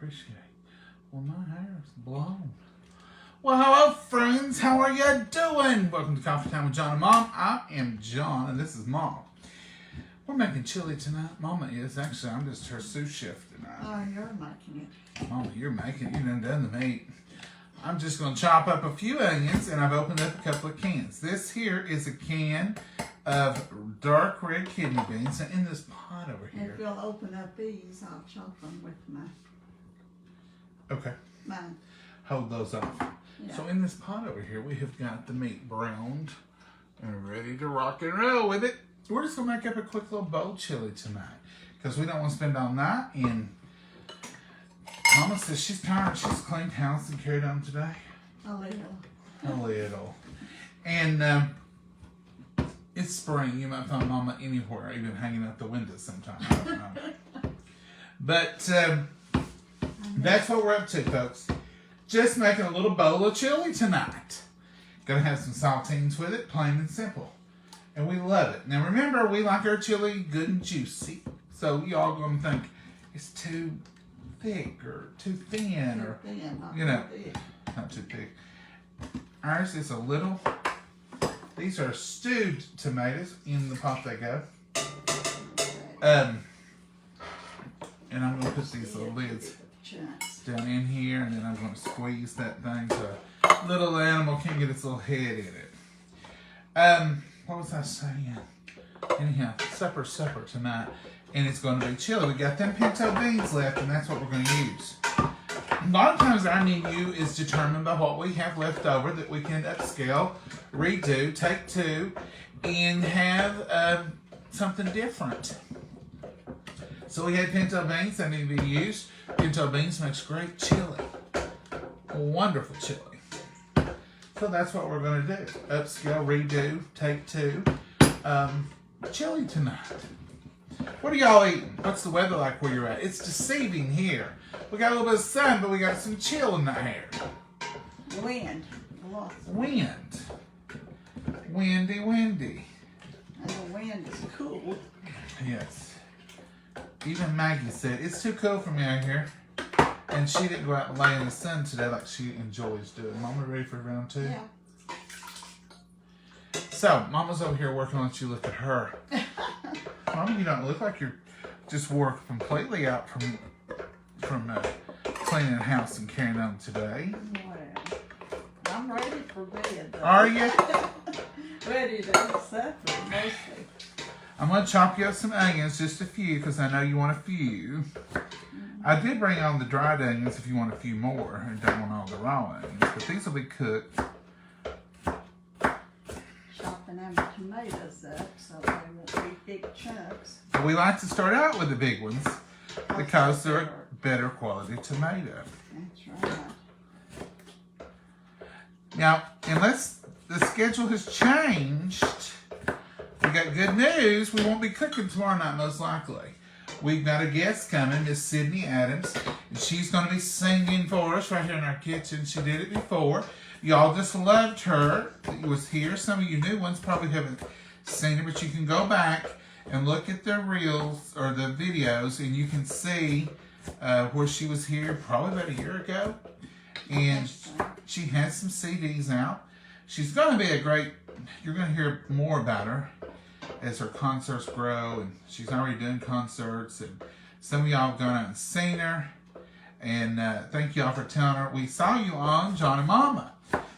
appreciate. Well, my hair's blown. Well, hello, friends. How are you doing? Welcome to Coffee Time with John and Mom. I am John, and this is Mom. We're making chili tonight. Mama is. Actually, I'm just her sous chef tonight. Oh, you're making it. Mama, you're making it. You done the meat. I'm just going to chop up a few onions, and I've opened up a couple of cans. This here is a can of dark red kidney beans. And in this pot over here. If you'll open up these, I'll chop them with Okay. mine. Hold those off. Yeah. So in this pot over here, we have got the meat browned and ready to rock and roll with it. We're just going to make up a quick little bowl chili tonight because we don't want to spend all night in. Mama says she's tired. She's cleaned house and carried on today. A little. A little. And it's spring. You might find Mama anywhere, even hanging out the window sometime. I don't know. But that's what we're up to, folks. Just making a little bowl of chili tonight. Gonna have some saltines with it, plain and simple. And we love it. Now remember, we like our chili good and juicy. So y'all gonna think it's too thick or too thin or, you know, not too thick. Ours is a little, these are stewed tomatoes. In the pot they go. And I'm gonna put these little lids down in here, and then I'm going to squeeze that thing so a little animal can get its little head in it. What was I saying? Anyhow, supper tonight, and it's going to be chili. We got them pinto beans left, and that's what we're going to use. A lot of times our menu is determined by what we have left over that we can upscale, redo, take two, and have something different. So we had pinto beans that need to be used. Pinto beans makes great chili. Wonderful chili. So that's what we're going to do. Upscale, redo, take two. Chili tonight. What are y'all eating? What's the weather like where you're at? It's deceiving here. We got a little bit of sun, but we got some chill in the air. Wind. Wind. Windy. And the wind is cool. Yes. Even Maggie said, it's too cold for me out here. And she didn't go out and lay in the sun today like she enjoys doing. Mama, ready for round two? Yeah. So, Mama's over here working on you. Look at her. Mama, you don't look like you're just wore completely out from cleaning the house and carrying on today. Well, I'm ready for bed, though. Are you? Ready to supper, mostly. I'm going to chop you up some onions, just a few, because I know you want a few. I did bring on the dried onions if you want a few more and don't want all the raw onions, but these will be cooked. Chopping them tomatoes up so they won't be big chunks. We like to start out with the big ones because they're a better quality tomato. That's right. Now, unless the schedule has changed, we got good news. We won't be cooking tomorrow night, most likely. We've got a guest coming, Miss Sydney Adams, and she's going to be singing for us right here in our kitchen. She did it before. Y'all just loved her. It was here. Some of you new ones probably haven't seen her, but you can go back and look at the reels or the videos, and you can see where she was here probably about a year ago. And she has some CDs out. She's going to be a great, you're going to hear more about her as her concerts grow, and she's already doing concerts, and some of y'all have gone out and seen her, and thank y'all for telling her, we saw you on John and Momma.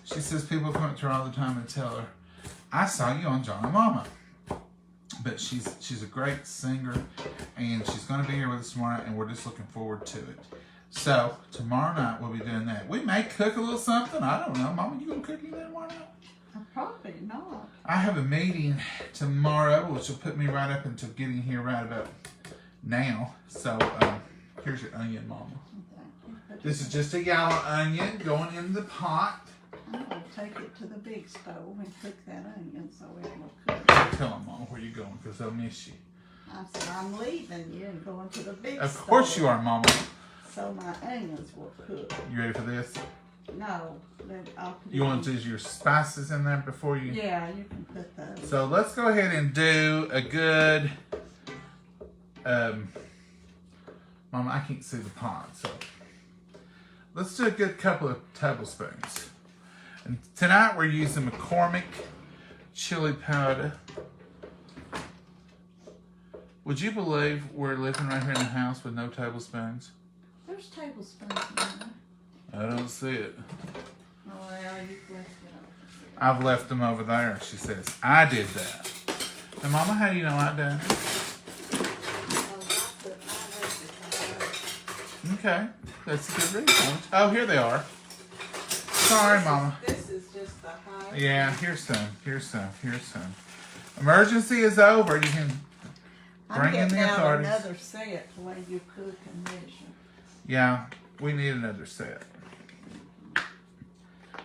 She says people come up to her all the time and tell her, I saw you on John and Momma. But she's a great singer, and she's going to be here with us tomorrow, and we're just looking forward to it. So, tomorrow night we'll be doing that. We may cook a little something, I don't know. Mama, you going to cook anything tomorrow night? Probably not. I have a meeting tomorrow, which will put me right up into getting here right about now. So, here's your onion, Mama. Okay. This is just a yellow onion going in the pot. I'm going to take it to the big stove and cook that onion so it will cook. Tell them, Mama, where you're going, because they'll miss you. I said, I'm leaving you and going to the big stove. Of course you are, Mama. So my onions will cook. You ready for this? No. I'll put You want to use your spices in there before you... Yeah, you can put those. So let's go ahead and do a good... Mama, I can't see the pot, so let's do a good couple of tablespoons. And tonight we're using McCormick chili powder. Would you believe we're living right here in the house with no tablespoons? There's tablespoons in there. I don't see it. Oh, well, you've left it over. I've left them over there, she says. I did that. And Mama, how do you know I done? Okay, that's a good reason. Oh, here they are. Sorry, Mama. This is just the high. Yeah, here's some. Emergency is over. You can bring in the authorities. Another set the way you cook and measure. Yeah, we need another set.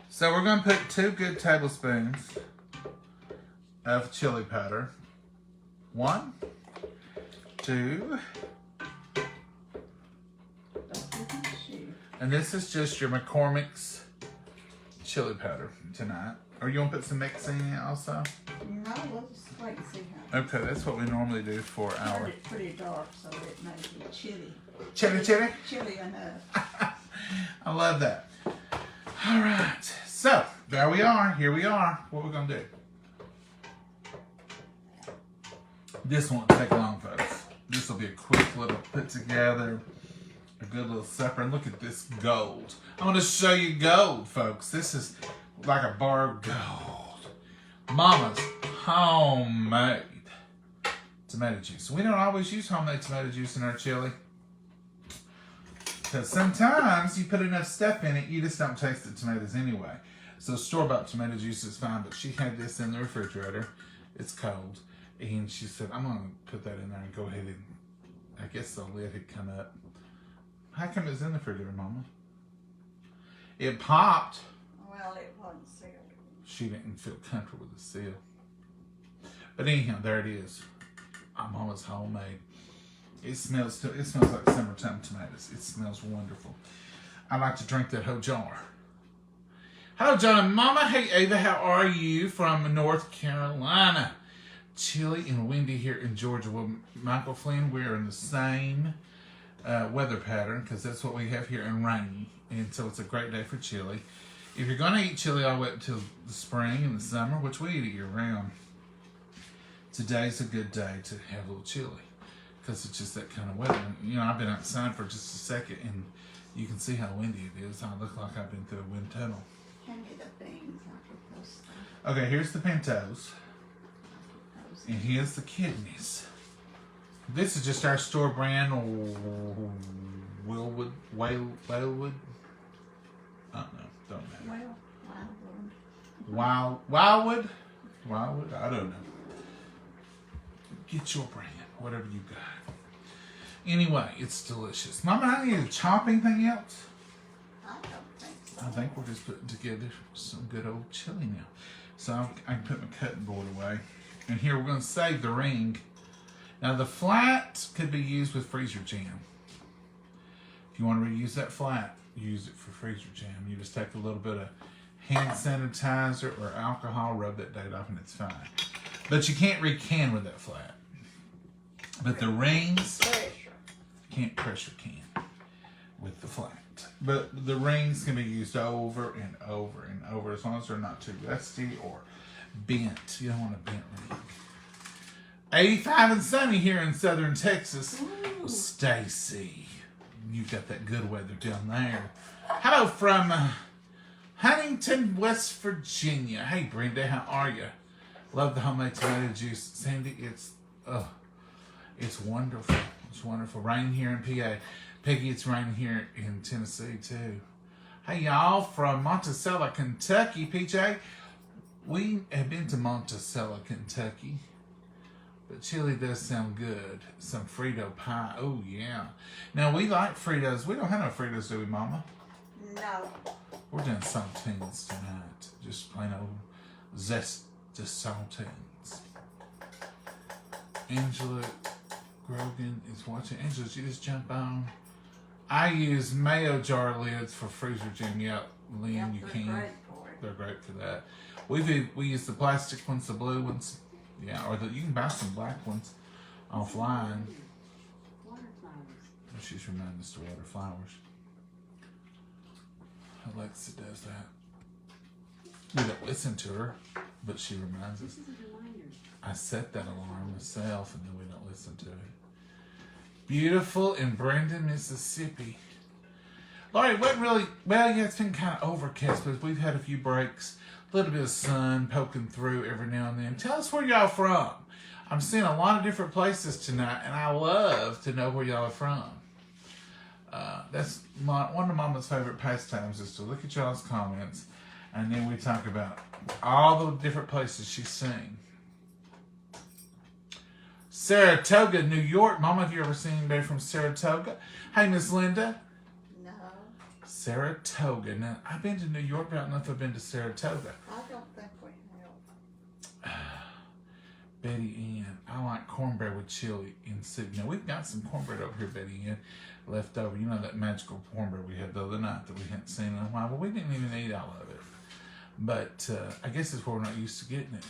So we're going to put 2 good tablespoons of chili powder. 1, 2, and this is just your McCormick's chili powder tonight. Or you want to put some mix in it also? No, we'll just wait and see how. Okay, that's what we normally do for our... It's pretty dark, so it may be chilly. Chili? Chilly enough. I love that. All right, so there we are. Here we are. What we're going to do. This won't take long, folks. This will be a quick little put together, a good little supper. And look at this gold. I want to show you gold, folks. This is like a bar of gold. Mama's homemade tomato juice. We don't always use homemade tomato juice in our chili, because sometimes you put enough stuff in it, you just don't taste the tomatoes anyway. So store-bought tomato juice is fine, but she had this in the refrigerator. It's cold. And she said, I'm going to put that in there and go ahead and, I guess the lid had come up. How come it's in the refrigerator, Mama? It popped. Well, it wasn't sealed. She didn't feel comfortable with the seal. But anyhow, there it is. Mama's homemade. It smells like summertime tomatoes. It smells wonderful. I like to drink that whole jar. Hello, John and Momma. Hey, Ava, how are you from North Carolina? Chilly and windy here in Georgia. Well, Michael Flynn, we're in the same weather pattern, because that's what we have here, in rainy. And so it's a great day for chili. If you're going to eat chili all the way up until the spring and the summer, which we eat it year round, today's a good day to have a little chili, because it's just that kind of weather. You know, I've been outside for just a second, and you can see how windy it is. I look like I've been through a wind tunnel. Hand me the things. I'll put those things. Okay, here's the pintos. And here's the kidneys. This is just our store brand Wildwood. I don't know. Don't matter. Wildwood. I don't know. Get your brand, whatever you got. Anyway, it's delicious. Mama, I need a chopping thing else. I don't think so. I think we're just putting together some good old chili now. So I can put my cutting board away. And here we're going to save the ring. Now the flat could be used with freezer jam. If you want to reuse that flat, use it for freezer jam. You just take a little bit of hand sanitizer or alcohol, rub that date off, and it's fine. But you can't recan with that flat. But the rings, can't pressure can with the flat. But the rings can be used over and over and over, as long as they're not too rusty or bent. You don't want a bent ring. 85 and sunny here in southern Texas. Stacy, you got that good weather down there. Hello from Huntington, West Virginia. Hey Brenda, how are you? Love the homemade tomato juice. Sandy, it's wonderful. It's wonderful. Rain here in PA. Peggy, it's raining here in Tennessee too. Hey y'all from Monticello, Kentucky. PJ, we have been to Monticello, Kentucky. But chili does sound good. Some Frito pie. Oh, yeah. Now, we like Fritos. We don't have no Fritos, do we, Mama? No. We're doing saltines tonight. Just plain old zest saltines. Angela Grogan is watching. Angela, did you just jump on? I use mayo jar lids for freezer jam. Yep, Lynn, Yep, you they're can. great for it. They're great for that. We use the plastic ones, the blue ones. Yeah, or you can buy some black ones offline. Water flowers. She's reminding us to water flowers. Alexa does that. We don't listen to her, but she reminds us. I set that alarm myself, and then we don't listen to it. Beautiful in Brandon, Mississippi. Laurie, what really, well, yeah, it's been kind of overcast, but we've had a few breaks. A little bit of sun poking through every now and then. Tell us where y'all from. I'm seeing a lot of different places tonight, and I love to know where y'all are from. That's one of Mama's favorite pastimes is to look at y'all's comments, and then we talk about all the different places she's seen. Saratoga, New York. Mama, have you ever seen anybody from Saratoga? Hey, Miss Linda. No, Saratoga. Now, I've been to New York, but I don't know if I've been to Saratoga. I don't think we have. Betty Ann. I like cornbread with chili in soup. Now, we've got some cornbread over here, Betty Ann, left over. You know that magical cornbread we had the other night that we hadn't seen in a while? Well, we didn't even eat all of it. But I guess it's where we're not used to getting it.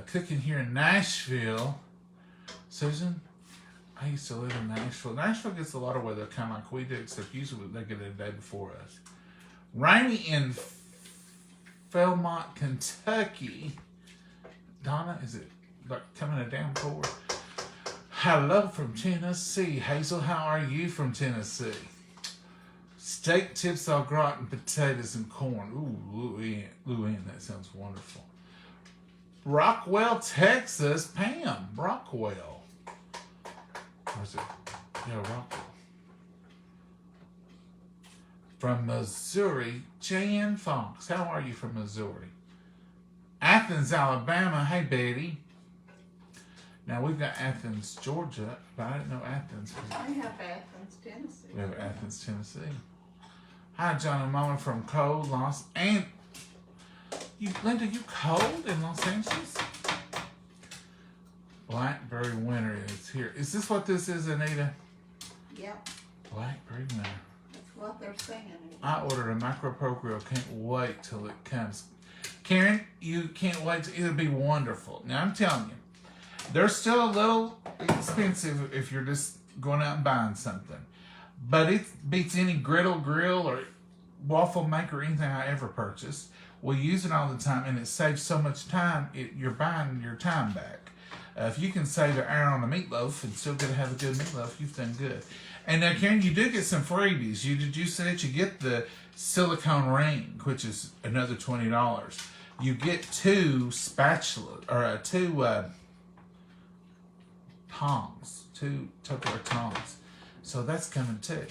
Cooking here in Nashville. Susan, I used to live in Nashville. Nashville gets a lot of weather kind of like we do, except usually they get it a day before us. Rainy in Belmont, Kentucky. Donna, is it like coming a downpour? Hello from Tennessee. Hazel, how are you from Tennessee? Steak tips au gratin, potatoes and corn. Ooh, Luann, that sounds wonderful. Rockwell, Texas. Pam, Rockwell. Where's it? Yeah, Rockwell. From Missouri, Jan Fox. How are you from Missouri? Athens, Alabama. Hey, Betty. Now, we've got Athens, Georgia, but I didn't know Athens. I have Athens, Tennessee. We have Athens, Tennessee. Hi, John and Momma from cold Los Angeles. Linda, you cold in Los Angeles? Blackberry winter is here. Is this what this is, Anita? Yep, Blackberry winter. that's what they're saying. I ordered a micro pro grill. Can't wait till it comes. Karen, you can't wait to, it'll be wonderful. Now, I'm telling you, they're still a little expensive if you're just going out and buying something. But it beats any griddle grill or waffle maker or anything I ever purchased. We use it all the time, and it saves so much time, you're buying your time back. If you can save an hour on a meatloaf and still get to have a good meatloaf, you've done good. And now, Karen, you do get some freebies. Did you say that you get the silicone ring, which is another $20. You get 2 spatulas, or 2 tongs, 2 Tupperware tongs. So that's coming too.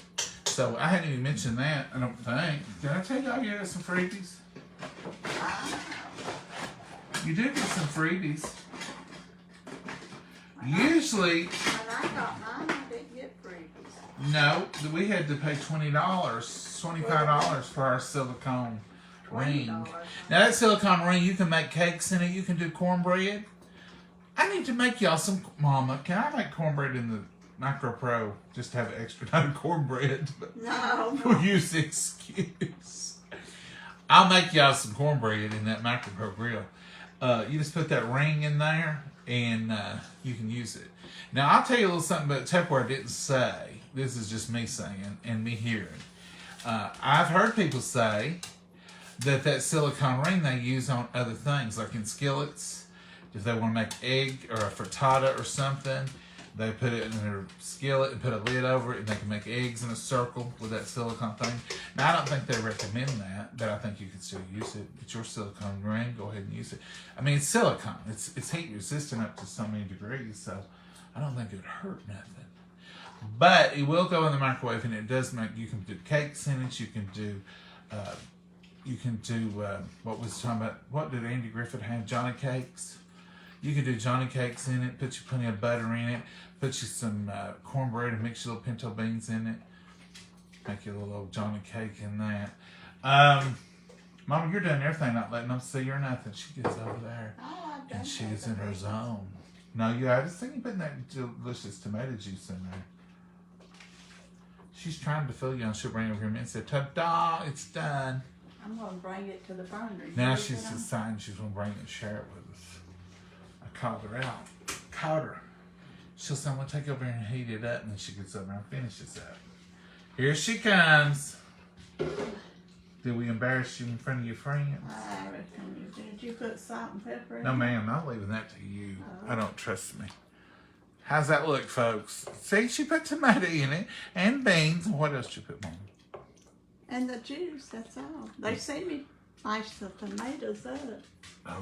So I hadn't even mentioned that, I don't think. Did I tell y'all you got some freebies? You do get some freebies. Usually, When I got mine, I didn't get freebies. no, we had to pay $20, $25 for our silicone ring. $20. Now that silicone ring, you can make cakes in it. You can do cornbread. I need to make y'all some, Mama. Can I make cornbread in the Micro Pro just to have an extra night of cornbread? No. We'll use the excuse. I'll make y'all some cornbread in that Micro Pro grill. You just put that ring in there, and you can use it. Now, I'll tell you a little something about Tupperware I didn't say. This is just me saying and me hearing. I've heard people say that silicone ring they use on other things, like in skillets. If they want to make egg or a frittata or something, they put it in their skillet and put a lid over it, and they can make eggs in a circle with that silicone thing. Now, I don't think they recommend that, but I think you can still use it. Get your silicone ring, go ahead and use it. I mean, it's silicone. It's heat resistant up to so many degrees, so I don't think it would hurt nothing. But it will go in the microwave, and it does make, you can do cakes in it. You can do what was talking about, what did Andy Griffith have? Johnny cakes. You can do Johnny cakes in it, put you plenty of butter in it, put you some cornbread and mix your little pinto beans in it. Make you a little old Johnny cake in that. Mama, you're doing everything, not letting them see you or nothing. She gets over there and she is in her zone. No, I just think you putting that delicious tomato juice in there. She's trying to fill you and she'll bring over here and say, ta-da, it's done. I'm going to bring it to the burner. Now she's deciding she's going to bring it and share it with us. I called her out. Caught her. She'll say, I'm going to take over here and heat it up. And then she gets over and finishes up. Here she comes. Did we embarrass you in front of your friends? I reckon you did. You put salt and pepper in No, it? ma'am. I'm leaving that to you. Oh. I don't trust me. How's that look, folks? See, she put tomato in it and beans. What else did you put, Mom? And the juice, that's all. They see me slice the tomatoes up.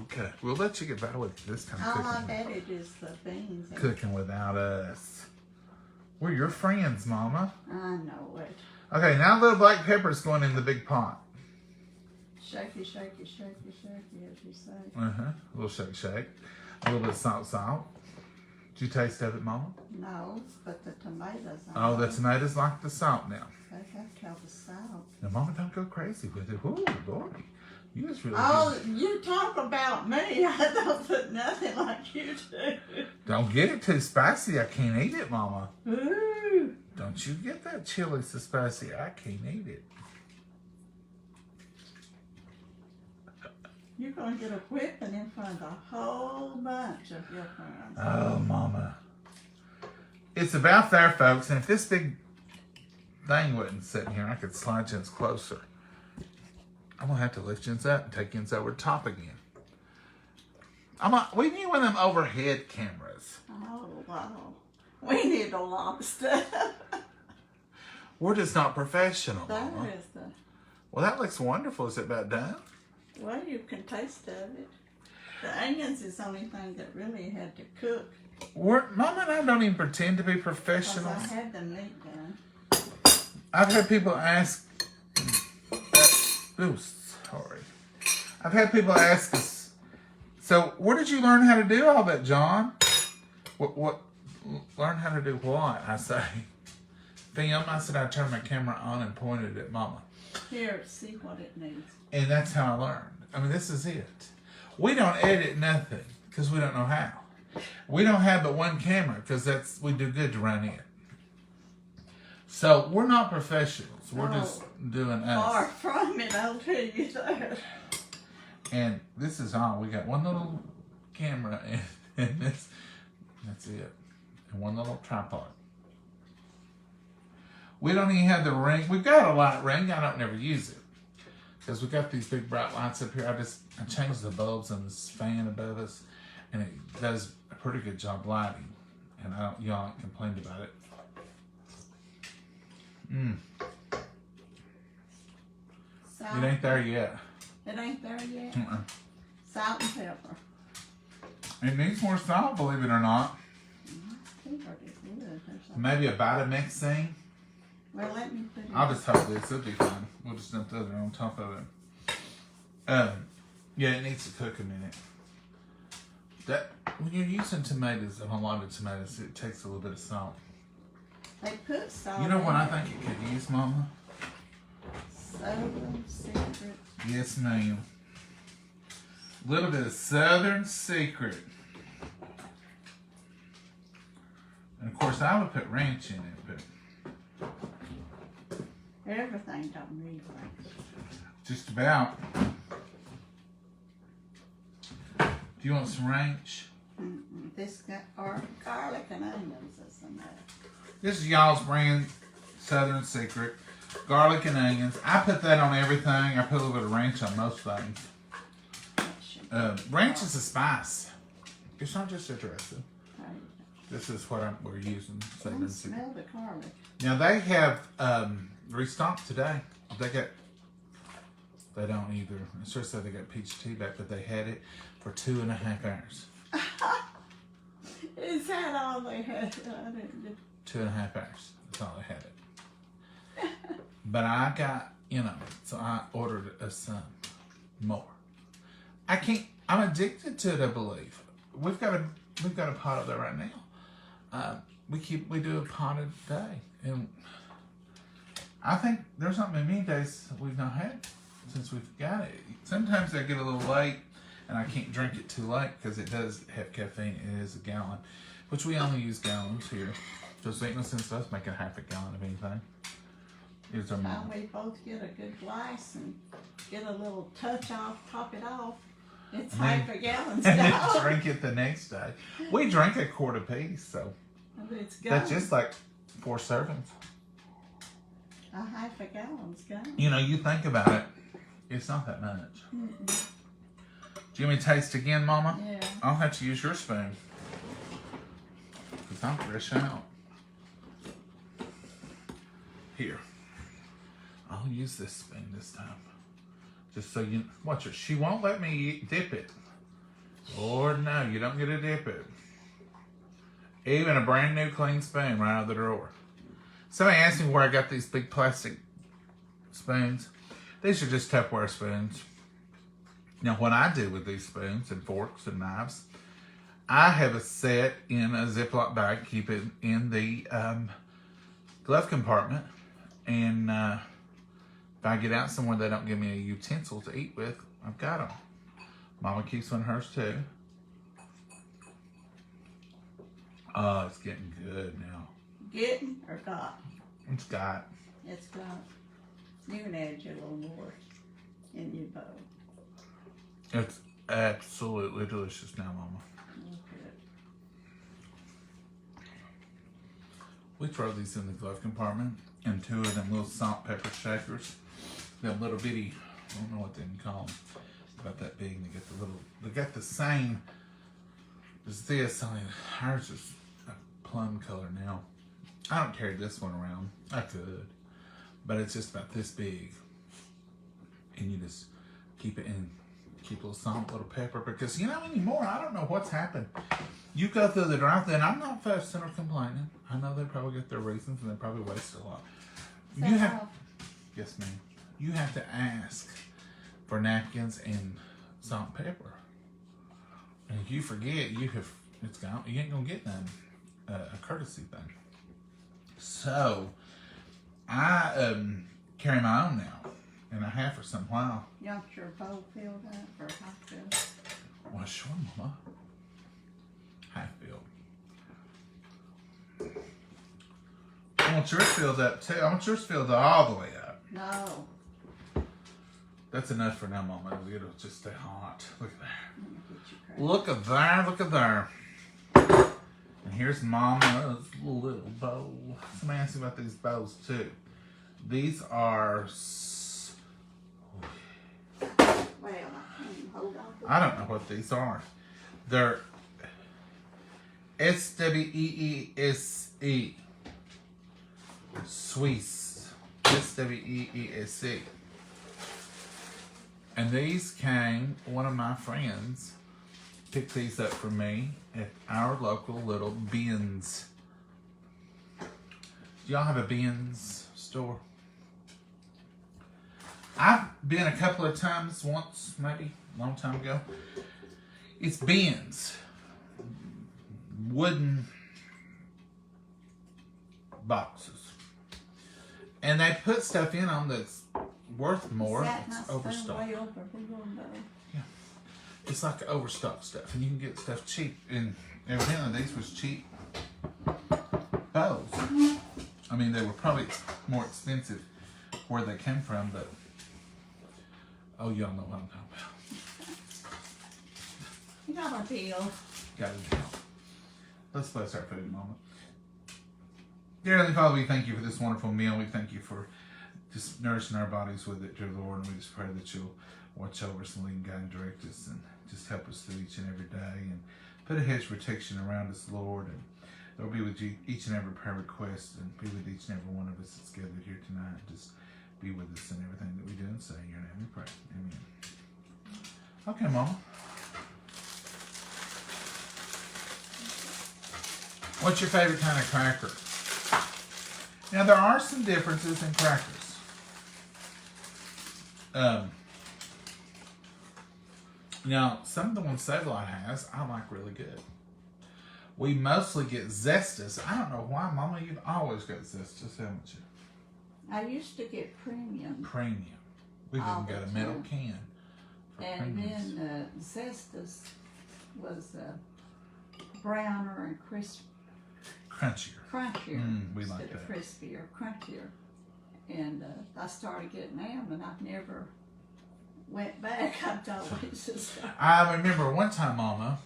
Okay. We'll let you get by with this kind of All cooking. I've added is the beans. Cooking without us. We're your friends, Mama. I know it. Okay, now the black pepper's going in the big pot. Shaky, shaky, shaky, shaky, as you say. Uh-huh. A little shake, shake. A little bit of salt. Did you taste of it, Mama? No, but the tomatoes. Oh, the tomatoes like the salt now. They have to have the salt. Now, Mama, don't go crazy with it. Ooh, Lord. You just really Oh, you talk about me. I don't put nothing like you do. Don't get it too spicy. I can't eat it, Mama. Ooh. Don't you get that chili so spicy. I can't eat it. You're going to get a whipping in front of a whole bunch of your friends. Oh, Mama. It's about there, folks. And if this big thing wasn't sitting here, I could slide you closer. I'm going to have to lift you up and take you over the top again. We need one of them overhead cameras. Oh, wow. We need a lot of stuff. We're just not professional, There Mama. is the... Well, that looks wonderful. Is it about done? Well, you can taste of it. The onions is the only thing that really had to cook. Mama and I don't even pretend to be Because professionals. I had the meat done. I've had people ask... Ooh, sorry. I've had people ask us, so where did you learn how to do all that, John? What learn how to do what? I say, film. I said I turned my camera on and pointed at Mama. Here, see what it needs. And that's how I learned. I mean, this is it. We don't edit nothing because we don't know how. We don't have but one camera because we do good to run it. So we're not professionals. We're just doing us. Far from it, I'll tell you that. And this is all. We got one little camera and this. That's it. And one little tripod. We don't even have the ring. We've got a light ring. I don't never use it. Because we got these big bright lights up here. I changed the bulbs on this fan above us. And it does a pretty good job lighting. And y'all ain't complained about it. Salt. It ain't there yet. It ain't there yet? Uh-uh. Salt and pepper. It needs more salt, believe it or not. Pepper is good or something. Maybe a Vitamix thing. Well, let me put it. I'll just hold this. It'll be fine. We'll just dump the other on top of it. Yeah, it needs to cook a minute. When you're using tomatoes, a lot of tomatoes, it takes a little bit of salt. They put salt. You know what I in think it could use, Mama? Southern Secret. Yes, ma'am. A little bit of Southern Secret. And of course, I would put ranch in it, but Everything don't need ranch. just about. Do you want some ranch? This got garlic and onions is in there. This is y'all's brand, Southern Secret. Garlic and onions. I put that on everything. I put a little bit of ranch on most things. That should be Ranch is a spice. It's not just a dressing. right. This is what we're using. I Southern can Secret. smell the garlic. Now they have restocked today. They don't either. I sure said they got peach tea back, but they had it for 2.5 hours. Is that all they had? I didn't do. 2.5 hours. That's all they had it. But I got, so I ordered us some more. I'm addicted to it, I believe. We've got a pot up there right now. We do a pot a day. And I think there's not been many days we've not had since we've got it. Sometimes I get a little late and I can't drink it too late because it does have caffeine. It is a gallon, which we only use gallons here. So it ain't no sense to us making half a gallon of anything. It's our Now mom. we both get a good glass and get a little touch off, top it off. It's And then- half a gallon And then stuff. drink it the next day. We drink a quart apiece, so It's that's gone. just like 4 servings. A half a gallon's gone. You know, you think about it, it's not that much. Mm-mm. Do you want me to taste again, Mama? Yeah. I'll have to use your spoon. Because I'm fresh out. Here. I'll use this spoon this time. Just so you... Watch her. She won't let me dip it. Lord, no. You don't get to dip it. Even a brand new clean spoon right out of the drawer. Somebody asked me where I got these big plastic spoons. These are just Tupperware spoons. Now, what I do with these spoons and forks and knives, I have a set in a Ziploc bag, keep it in the glove compartment. And if I get out somewhere they don't give me a utensil to eat with, I've got them. Mama keeps one of hers too. Oh, it's getting good now. Getting or got? It's got. It's got. You can add your little more in your bowl. It's absolutely delicious now, Mama. Okay. We throw these in the glove compartment, and 2 of them little salt pepper shakers. Them little bitty, I don't know what they can call them. About that big. They got the same as this, only ours is a plum color now. I don't carry this one around. I could, but it's just about this big. And you just keep it in. Keep a little salt, a little pepper, because you know anymore, I don't know what's happened. You go through the drive-thru, and I'm not fussing or complaining. I know they probably get their reasons, and they probably waste a lot. So You have, yes, ma'am. You have to ask for napkins and salt and pepper. And if you forget, it's gone. You ain't gonna get none. A courtesy thing. So I carry my own now. And I have for some while. You want your bowl filled up or half filled? Well, sure, Mama. Half filled. I want yours filled up too. I want yours filled all the way up. No. That's enough for now, Mama. It'll just stay hot. Look at there. Get your Look at there. Look at there. And here's Mama's little bowl. Somebody asked me about these bowls too. These are... Well, hold on. I don't know what these are. They're SWEESE. Swiss. SWEESE. And these came, one of my friends picked these up for me at our local little Ben's. Do y'all have a Ben's store? I've been a couple of times, once maybe, a long time ago. It's Ben's. Wooden boxes. And they put stuff in them that's worth more. It's overstocked. Way over. We gonna go. Yeah. It's like overstocked stuff. And you can get stuff cheap. And evidently these was cheap bowls. I mean, they were probably more expensive where they came from, but oh, y'all know what I'm talking about. You got a deal. Got a deal. Let's bless our food, Mama. Dear Heavenly Father, we thank you for this wonderful meal. We thank you for just nourishing our bodies with it, dear Lord. And we just pray that you'll watch over us and lead and guide and direct us and just help us through each and every day. And put a hedge of protection around us, Lord. And they'll be with you, each and every prayer request, and be with each and every one of us that's gathered here tonight. Just be with us in everything that we do and say. In your name we pray. Amen. Okay, Mama. What's your favorite kind of cracker? Now, there are some differences in crackers. Now, some of the ones Save Lot has, I like really good. We mostly get Zestas. I don't know why, Mama, you've always got Zestas, haven't you? I used to get premium. Premium. We've even got a metal can for And premiums. then Zestas was browner and Crunchier. crunchier we like instead of that. crispier, crunchier. And I started getting them, and I've never went back. I've always just I remember one time, Mama,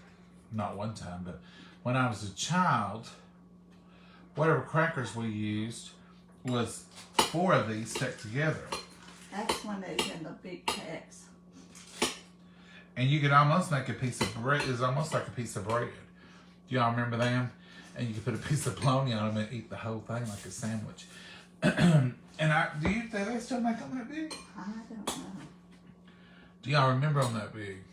not one time, but when I was a child, whatever crackers we used, was 4 of these stuck together. That's when they was in the big packs. And you could almost make a piece of bread. It was almost like a piece of bread. Do y'all remember them? And you could put a piece of bologna on them and eat the whole thing like a sandwich. And do they still make them that big? I don't know. Do y'all remember them that big?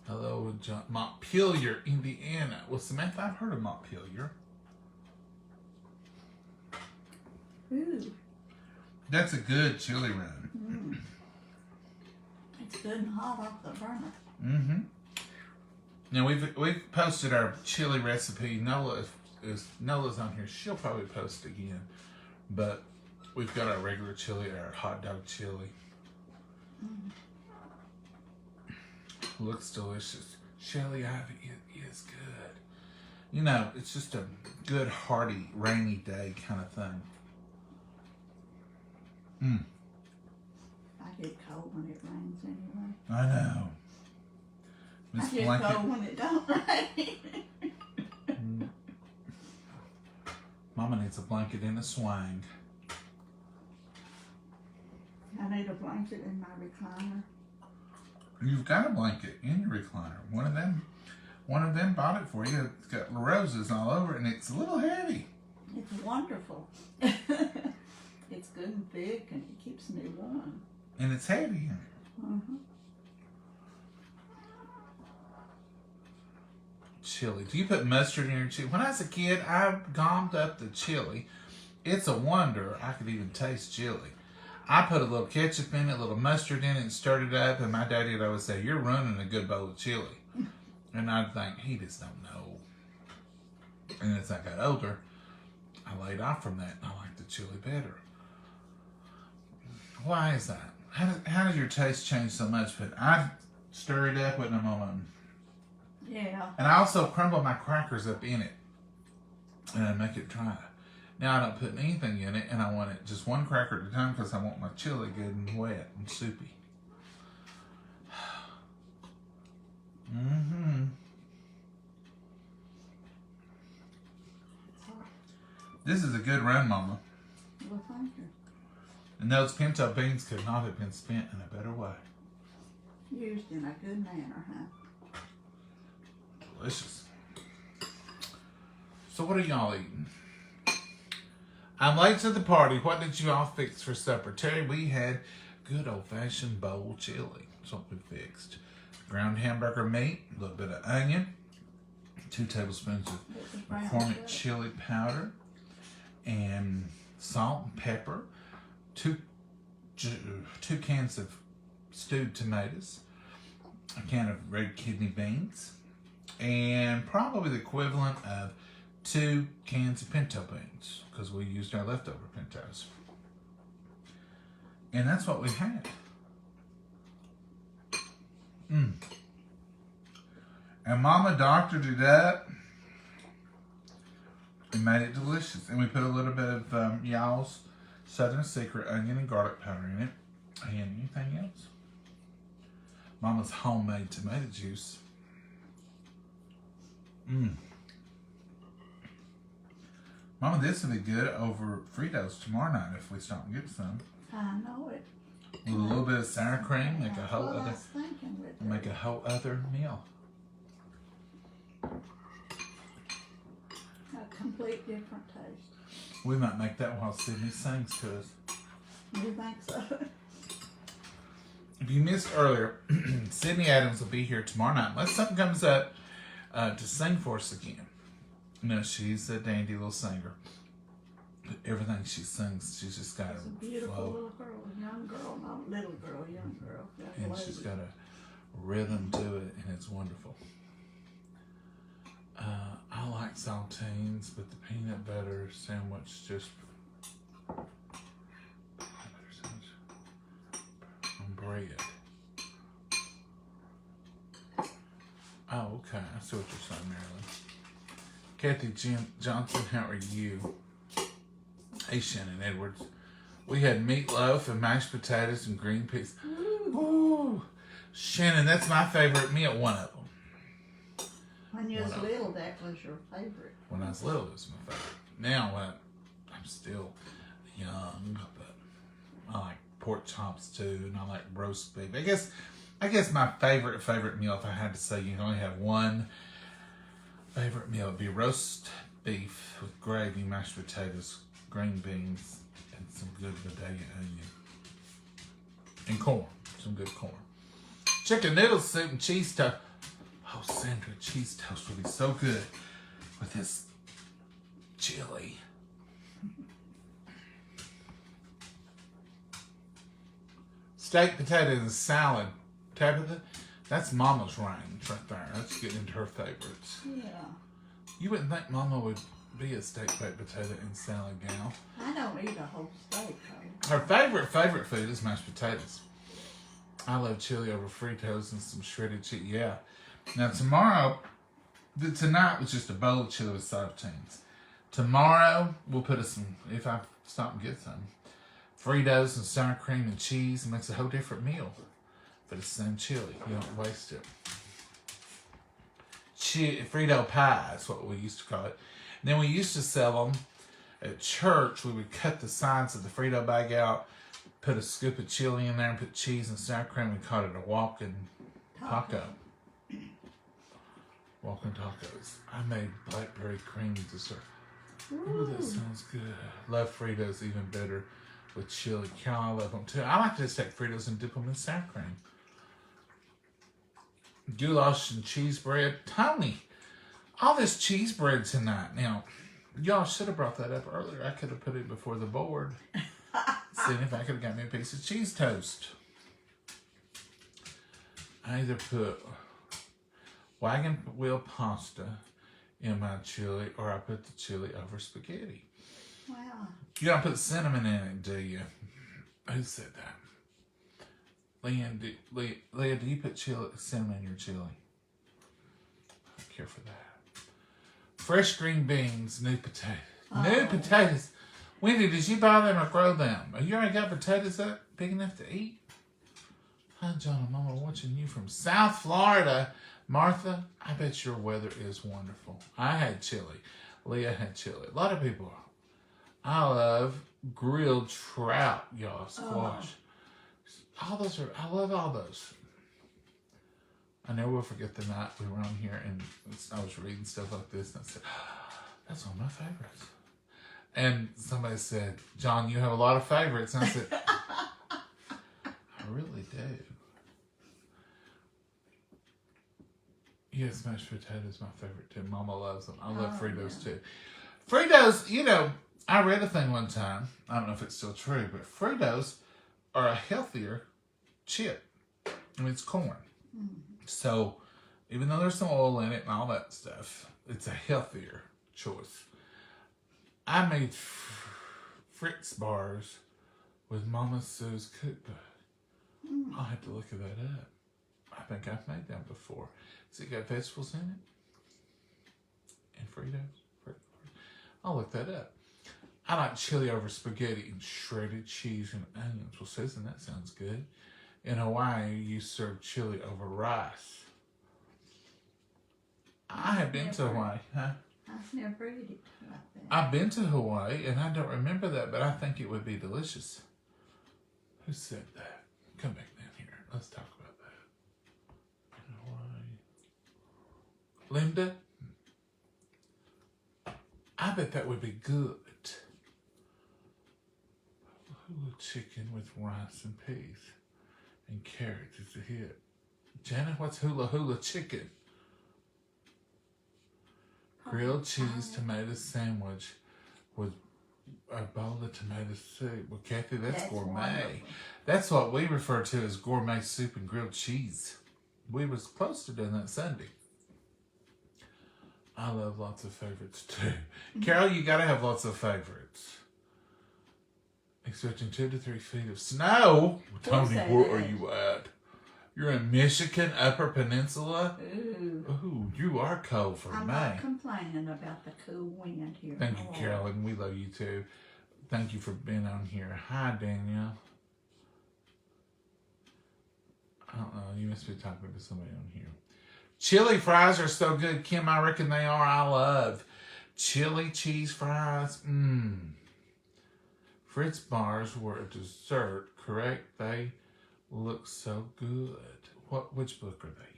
Hello, John. Montpelier, Indiana. Well, Samantha, I've heard of Montpelier. Ooh. That's a good chili run. Mm. It's good and hot off the burner. Mm-hmm. Now we've posted our chili recipe. Nola's on here. She'll probably post again, but we've got our regular chili, our hot dog chili. Mm. Looks delicious. Shelly Ivy, it is good. You know, it's just a good, hearty, rainy day kind of thing. Mm. I get cold when it rains anyway. I know. I get cold when it don't rain. Mama needs a blanket and a swing. I need a blanket in my recliner. You've got a blanket in your recliner. One of them bought it for you. It's got roses all over it, and it's a little heavy. It's wonderful. It's good and thick, and it keeps me warm. And it's heavy. Mm-hmm. Chili. Do you put mustard in your chili? When I was a kid, I gommed up the chili. It's a wonder I could even taste chili. I put a little ketchup in it, a little mustard in it, and stirred it up. And my daddy would always say, "You're running a good bowl of chili." And I'd think, he just don't know. And as I got older, I laid off from that, and I like the chili better. Why is that? How does your taste change so much? But I stir it up with them on. Yeah. And I also crumble my crackers up in it, and I make it dry. Now I don't put anything in it, and I want it just one cracker at a time because I want my chili good and wet and soupy. Mm-hmm. This is a good run, Mama. Well, thank you. And those pinto beans could not have been spent in a better way. Used in a good manner, huh? Delicious. So what are y'all eating? I'm late to the party. What did you all fix for supper? Terry, we had good old-fashioned bowl chili. That's what we fixed. Ground hamburger meat, a little bit of onion, 2 tablespoons of McCormick chili powder, and salt and pepper, 2 cans of stewed tomatoes, a can of red kidney beans, and probably the equivalent of 2 cans of pinto beans, because we used our leftover pintos. And that's what we had. And Mama doctored it up and made it delicious. And we put a little bit of y'all's Southern Secret onion and garlic powder in it. And anything else? Mama's homemade tomato juice. Mama, this will be good over Fritos tomorrow night if we stop and get some. I know it. With a little bit of sour cream, make a whole That's what I other was thinking with make a whole other meal. a complete different taste. We might make that while Sydney sings to us. You think so? If you missed earlier, Sydney Adams will be here tomorrow night unless something comes up to sing for us again. No, she's a dandy little singer. Everything she sings, she's just got She's a a beautiful flow. little girl, young girl, not little girl, young girl. Young And lady. she's got a rhythm to it, and it's wonderful. I like saltines, but the peanut butter sandwich just on bread. Oh, okay. I see what you're saying, Marilyn. Kathy Johnson, how are you? Hey, Shannon Edwards. We had meatloaf and mashed potatoes and green peas. Ooh. Shannon, that's my favorite meal, one of them. When you was little, that was your favorite. When I was little, it was my favorite. Now, when I I'm still young, but I like pork chops too, and I like roast beef. I guess my favorite meal, if I had to say you can only have one favorite meal, would be roast beef with gravy, mashed potatoes, green beans, and some good Vidalia onion. And corn. Some good corn. Chicken noodle soup and cheese toast. Oh, Sandra, cheese toast would be so good with this chili. Steak, potatoes, and salad. Tabitha, that's Mama's range right there. That's getting into her favorites. Yeah. You wouldn't think Mama would be a steak, baked potato, and salad gal. I don't eat a whole steak, though. Her favorite food is mashed potatoes. I love chili over Fritos and some shredded cheese. Yeah. Now tonight was just a bowl of chili with saltines. Tomorrow we'll put some, if I stop and get some, Fritos and sour cream and cheese. It makes a whole different meal. But it's the same chili. You don't waste it. Frito pie is what we used to call it. And then we used to sell them at church. We would cut the sides of the Frito bag out, put a scoop of chili in there, and put cheese and sour cream. We called it a walking taco. Walking tacos. I made blackberry cream dessert. Ooh, that sounds good. Love Fritos even better with chili. Carol, I love them too. I like to just take Fritos and dip them in sour cream. Goulash and cheese bread. Tony, all this cheese bread tonight. Now, y'all should have brought that up earlier. I could have put it before the board. Seeing if I could have got me a piece of cheese toast. I either put wagon wheel pasta in my chili, or I put the chili over spaghetti. Wow. You don't put cinnamon in it, do you? Who said that? Leah, do you put cinnamon in your chili? I don't care for that. Fresh green beans, new potatoes. Oh. New potatoes. Wendy, did you buy them or grow them? You already got potatoes that big enough to eat? Hi, John and Momma, watching you from South Florida. Martha, I bet your weather is wonderful. I had chili. Leah had chili. A lot of people. I love grilled trout, y'all. Squash. All those are, I love all those. I never will forget the night we were on here and I was reading stuff like this and I said, that's one of my favorites. And somebody said, John, you have a lot of favorites. And I said, I really do. Yes, mashed potatoes my favorite too. Mama loves them. I love Fritos too. Fritos, you know, I read a thing one time. I don't know if it's still true, but Fritos are a healthier chip. I mean, it's corn. So, even though there's some oil in it and all that stuff, it's a healthier choice. I made Fritz bars with Mama Sue's cookbook. I'll have to look that up. I think I've made them before. Has it got vegetables in it? And Fritos? I'll look that up. I like chili over spaghetti and shredded cheese and onions. Well, Susan, that sounds good. In Hawaii, you serve chili over rice. I have been to Hawaii. Huh? I've never eaten it like that. I've been to Hawaii, and I don't remember that, but I think it would be delicious. Who said that? Come back down here. Let's talk about that. Hawaii. Linda? I bet that would be good. Hula chicken with rice and peas and carrots is a hit. Janet, what's hula chicken? Grilled cheese tomato sandwich with a bowl of tomato soup. Well, Kathy, that's gourmet. Wonderful. That's what we refer to as gourmet soup and grilled cheese. We was close to doing that Sunday. I love lots of favorites too. Carol, you gotta have lots of favorites. Expecting 2 to 3 feet of snow. Tony, where are you at? You're in Michigan, Upper Peninsula? Ooh, you are cold for I'm me. not complaining about the cool wind here. Thank you, Carolyn. We love you too. Thank you for being on here. Hi, Danielle. I don't know. You must be talking to somebody on here. Chili fries are so good, Kim. I reckon they are. I love chili cheese fries. Fritz bars were a dessert, correct? They look so good. Which book are they in?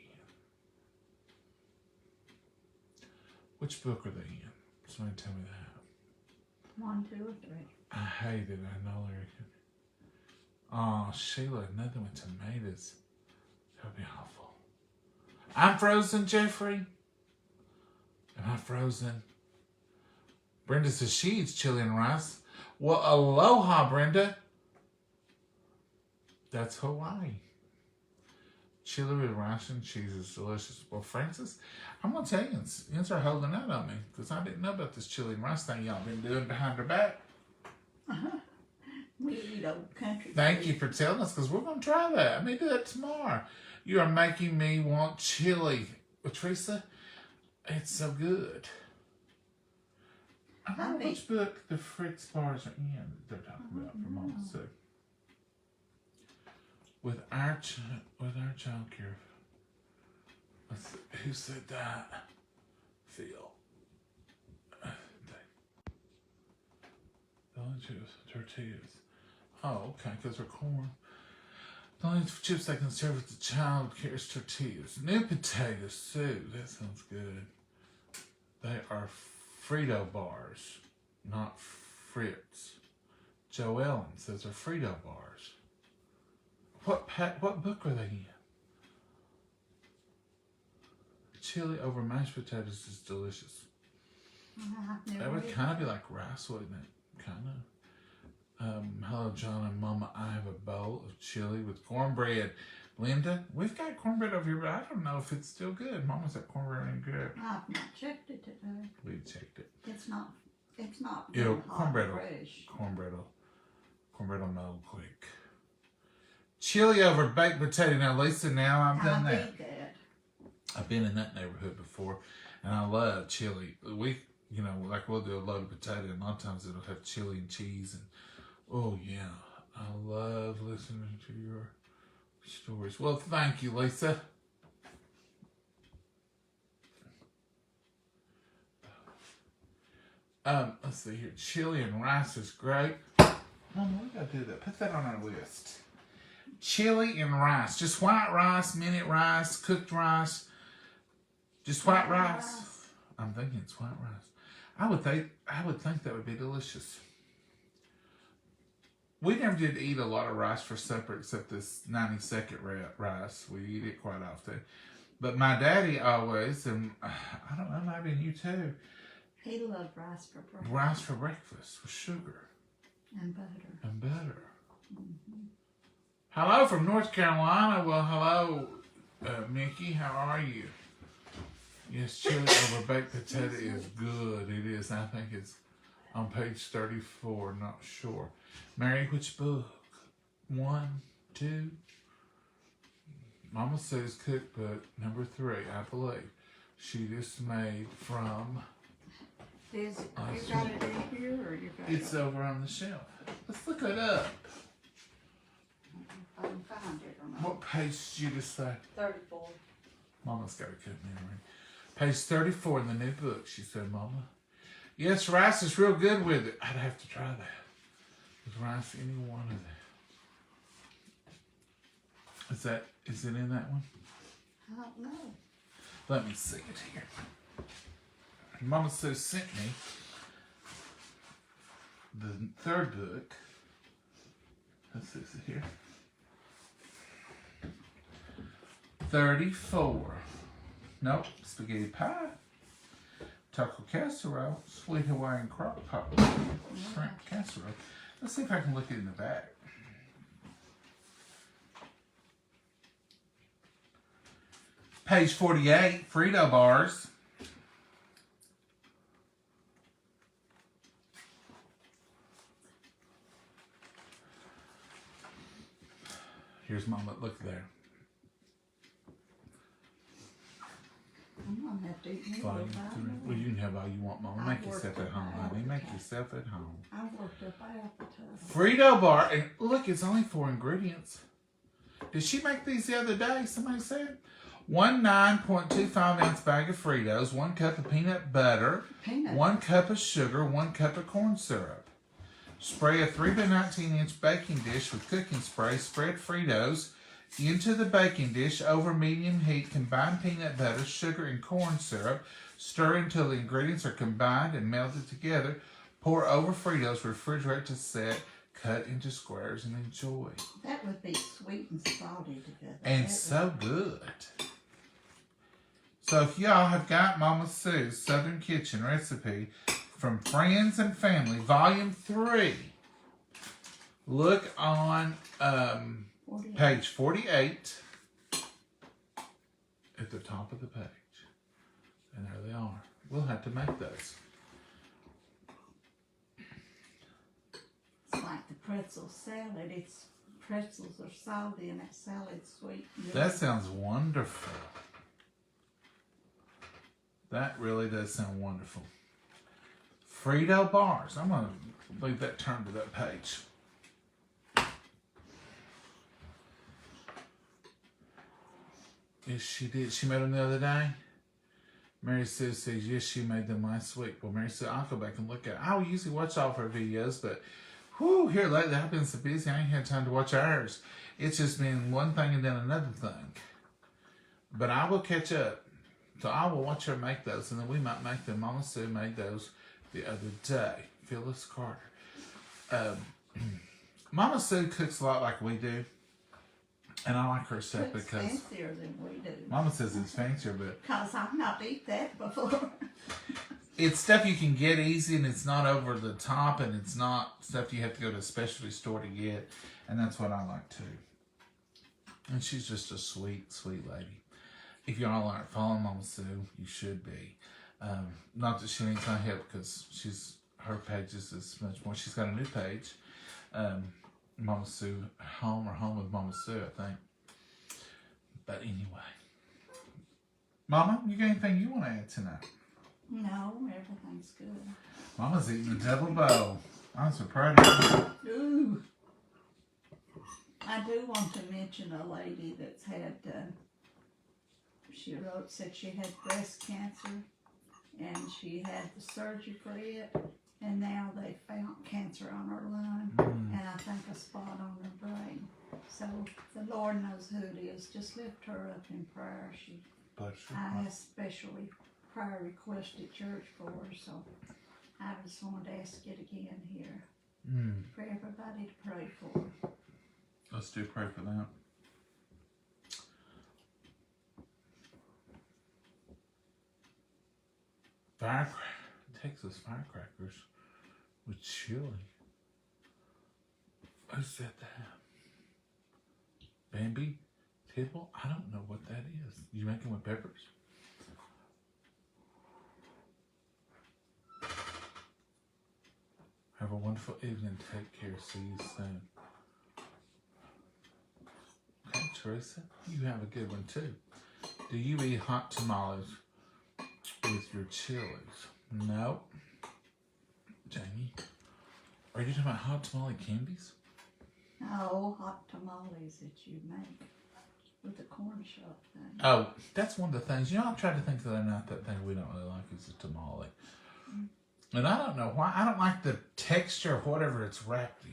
Which book are they in? Somebody tell me that. 1, 2, or 3. I hate it. I know they're. Oh, Sheila, nothing with tomatoes. That would be awful. I'm frozen, Jeffrey. Am I frozen? Brenda says she eats chili and rice. Well, aloha, Brenda. That's Hawaii. Chili with rice and cheese is delicious. Well, Francis, I'm going to tell you, you are holding out on me because I didn't know about this chili and rice thing y'all been doing behind her back. We eat old country. Thank you for telling us because we're going to try that. I may do that tomorrow. You are making me want chili. Well, Teresa, it's so good. I don't know which book the Fritz bars are in that they're talking about for Mom's sake. With our child care. Who said that? Phil. The only chips, tortillas. Oh, okay, because they're corn. The only chips they can serve with the child care is tortillas. New potato soup. That sounds good. They are Frito bars, not Fritz. Joellen says they're Frito bars. What book are they in? Chili over mashed potatoes is delicious. That would kind of be like rice, wouldn't it? Kind of. Hello, John and Momma. I have a bowl of chili with cornbread. Linda, we've got cornbread over here, but I don't know if it's still good. Mama's that cornbread ain't good. I've not checked it today. We checked it. It's not Cornbread fresh. Cornbread will melt quick. Chili over baked potato. Now, Lisa, now I've done that. I've been in that neighborhood before, and I love chili. We, like we'll do a load of potato, and a lot of times it'll have chili and cheese, and oh yeah, I love listening to your stories. Well, thank you, Lisa. Let's see here. Chili and rice is great. Mama, we gotta do that. Put that on our list. Chili and rice. Just white rice, minute rice, cooked rice. Just white rice. I'm thinking it's white rice. I would think that would be delicious. We never did eat a lot of rice for supper except this 90-second rice. We eat it quite often. But my daddy always, and I don't know, maybe you too. He loved rice for breakfast. Rice for breakfast with sugar. And butter. Mm-hmm. Hello from North Carolina. Well, hello, Mickey. How are you? Yes, chili over baked potato is good. It is. I think it's on page 34. Not sure. Mary, which book? 1, 2. Mama says cookbook number 3. I believe she just made from. You got it in here, or you got it? It's over on the shelf. Let's look it up. I can find it or not. What page did you just say? 34. Mama's got a good memory. Page 34 in the new book, she said, Mama. Yes, rice is real good with it. I'd have to try that. Is rice any one of them? Is it in that one? I don't know. Let me see it here. Mama Sue sent me the third book. Let's see it here. 34. Nope. Spaghetti pie. Taco casserole. Sweet Hawaiian crock pot. Shrimp casserole. Let's see if I can look it in the back. Page 48. Frito bars. Here's Mama. Look there. I'm gonna have to eat me Volume 3. Well, you can have all you want, Mama. Make yourself at home, honey. Make yourself at home. I worked up appetite. Frito bar, and look, it's only 4 ingredients. Did she make these the other day? Somebody said 1 9.25 ounce bag of Fritos, 1 cup of peanut butter, 1 cup of sugar, 1 cup of corn syrup. Spray a 3 by 19-inch baking dish with cooking spray. Spread Fritos into the baking dish over medium heat. Combine peanut butter, sugar, and corn syrup. Stir until the ingredients are combined and melted together. Pour over Fritos. Refrigerate to set. Cut into squares and enjoy. That would be sweet and salty together. And so good. So if y'all have got Mama Sue's Southern Kitchen recipe from Friends and Family, Volume 3, look on page 48 at the top of the page. And there they are. We'll have to make those. It's like the pretzel salad. It's pretzels are salty and that salad's sweet. That sounds wonderful. That really does sound wonderful. Frito bars. I'm going to leave that turned to that page. Yes, she did. She made them the other day. Mary Sue says, yes, she made them last week. Well, Mary Sue, I'll go back and look at it. I usually watch all of her videos, but here lately I've been so busy I ain't had time to watch ours. It's just been one thing and then another thing. But I will catch up. So I will watch her make those, and then we might make them. Mama Sue made those the other day. Phyllis Carter. Mama Sue cooks a lot like we do, and I like her stuff It's because fancier than we do. Mama says it's fancier, but Because I've not eaten that before. it's stuff you can get easy, and it's not over the top, and it's not stuff you have to go to a specialty store to get, and that's what I like too. And she's just a sweet, sweet lady. If y'all aren't following Mama Sue, you should be. Not that she needs my help, because her page is much more. She's got a new page, Mama Sue Home or Home with Mama Sue, I think. But anyway, Mama, you got anything you want to add tonight? No, everything's good. Mama's eating a double bowl. I'm so proud of you. Ooh. I do want to mention a lady that's had. She said she had breast cancer, and she had the surgery for it, and now they found cancer on her lung, and I think a spot on her brain. So the Lord knows who it is. Just lift her up in prayer. I asked specially prayer request at church for her, so I just wanted to ask it again here for everybody to pray for her. Let's do pray for that. Texas firecrackers with chili. What's that? Bambi table? I don't know what that is. You make them with peppers? Have a wonderful evening. Take care. See you soon. Okay, Teresa, you have a good one too. Do you eat hot tamales with your chilies? No. Jamie, are you talking about hot tamale candies? No, hot tamales that you make with the corn shop thing. Oh, that's one of the things. You know, I tried to think the other night that thing we don't really like is a tamale. And I don't know why. I don't like the texture of whatever it's wrapped in.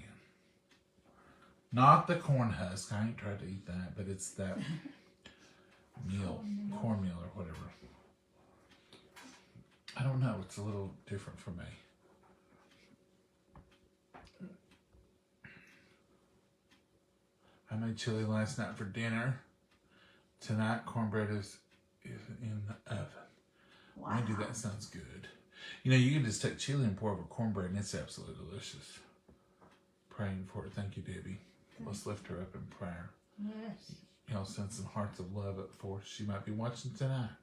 Not the corn husk. I ain't tried to eat that, but it's that cornmeal or whatever. I don't know. It's a little different for me. I made chili last night for dinner. Tonight, cornbread is in the oven. Wow. Maybe that sounds good. You know, you can just take chili and pour over cornbread, and it's absolutely delicious. Praying for it. Thank you, Debbie. Let's lift her up in prayer. Yes. Y'all send some hearts of love up for her. She might be watching tonight.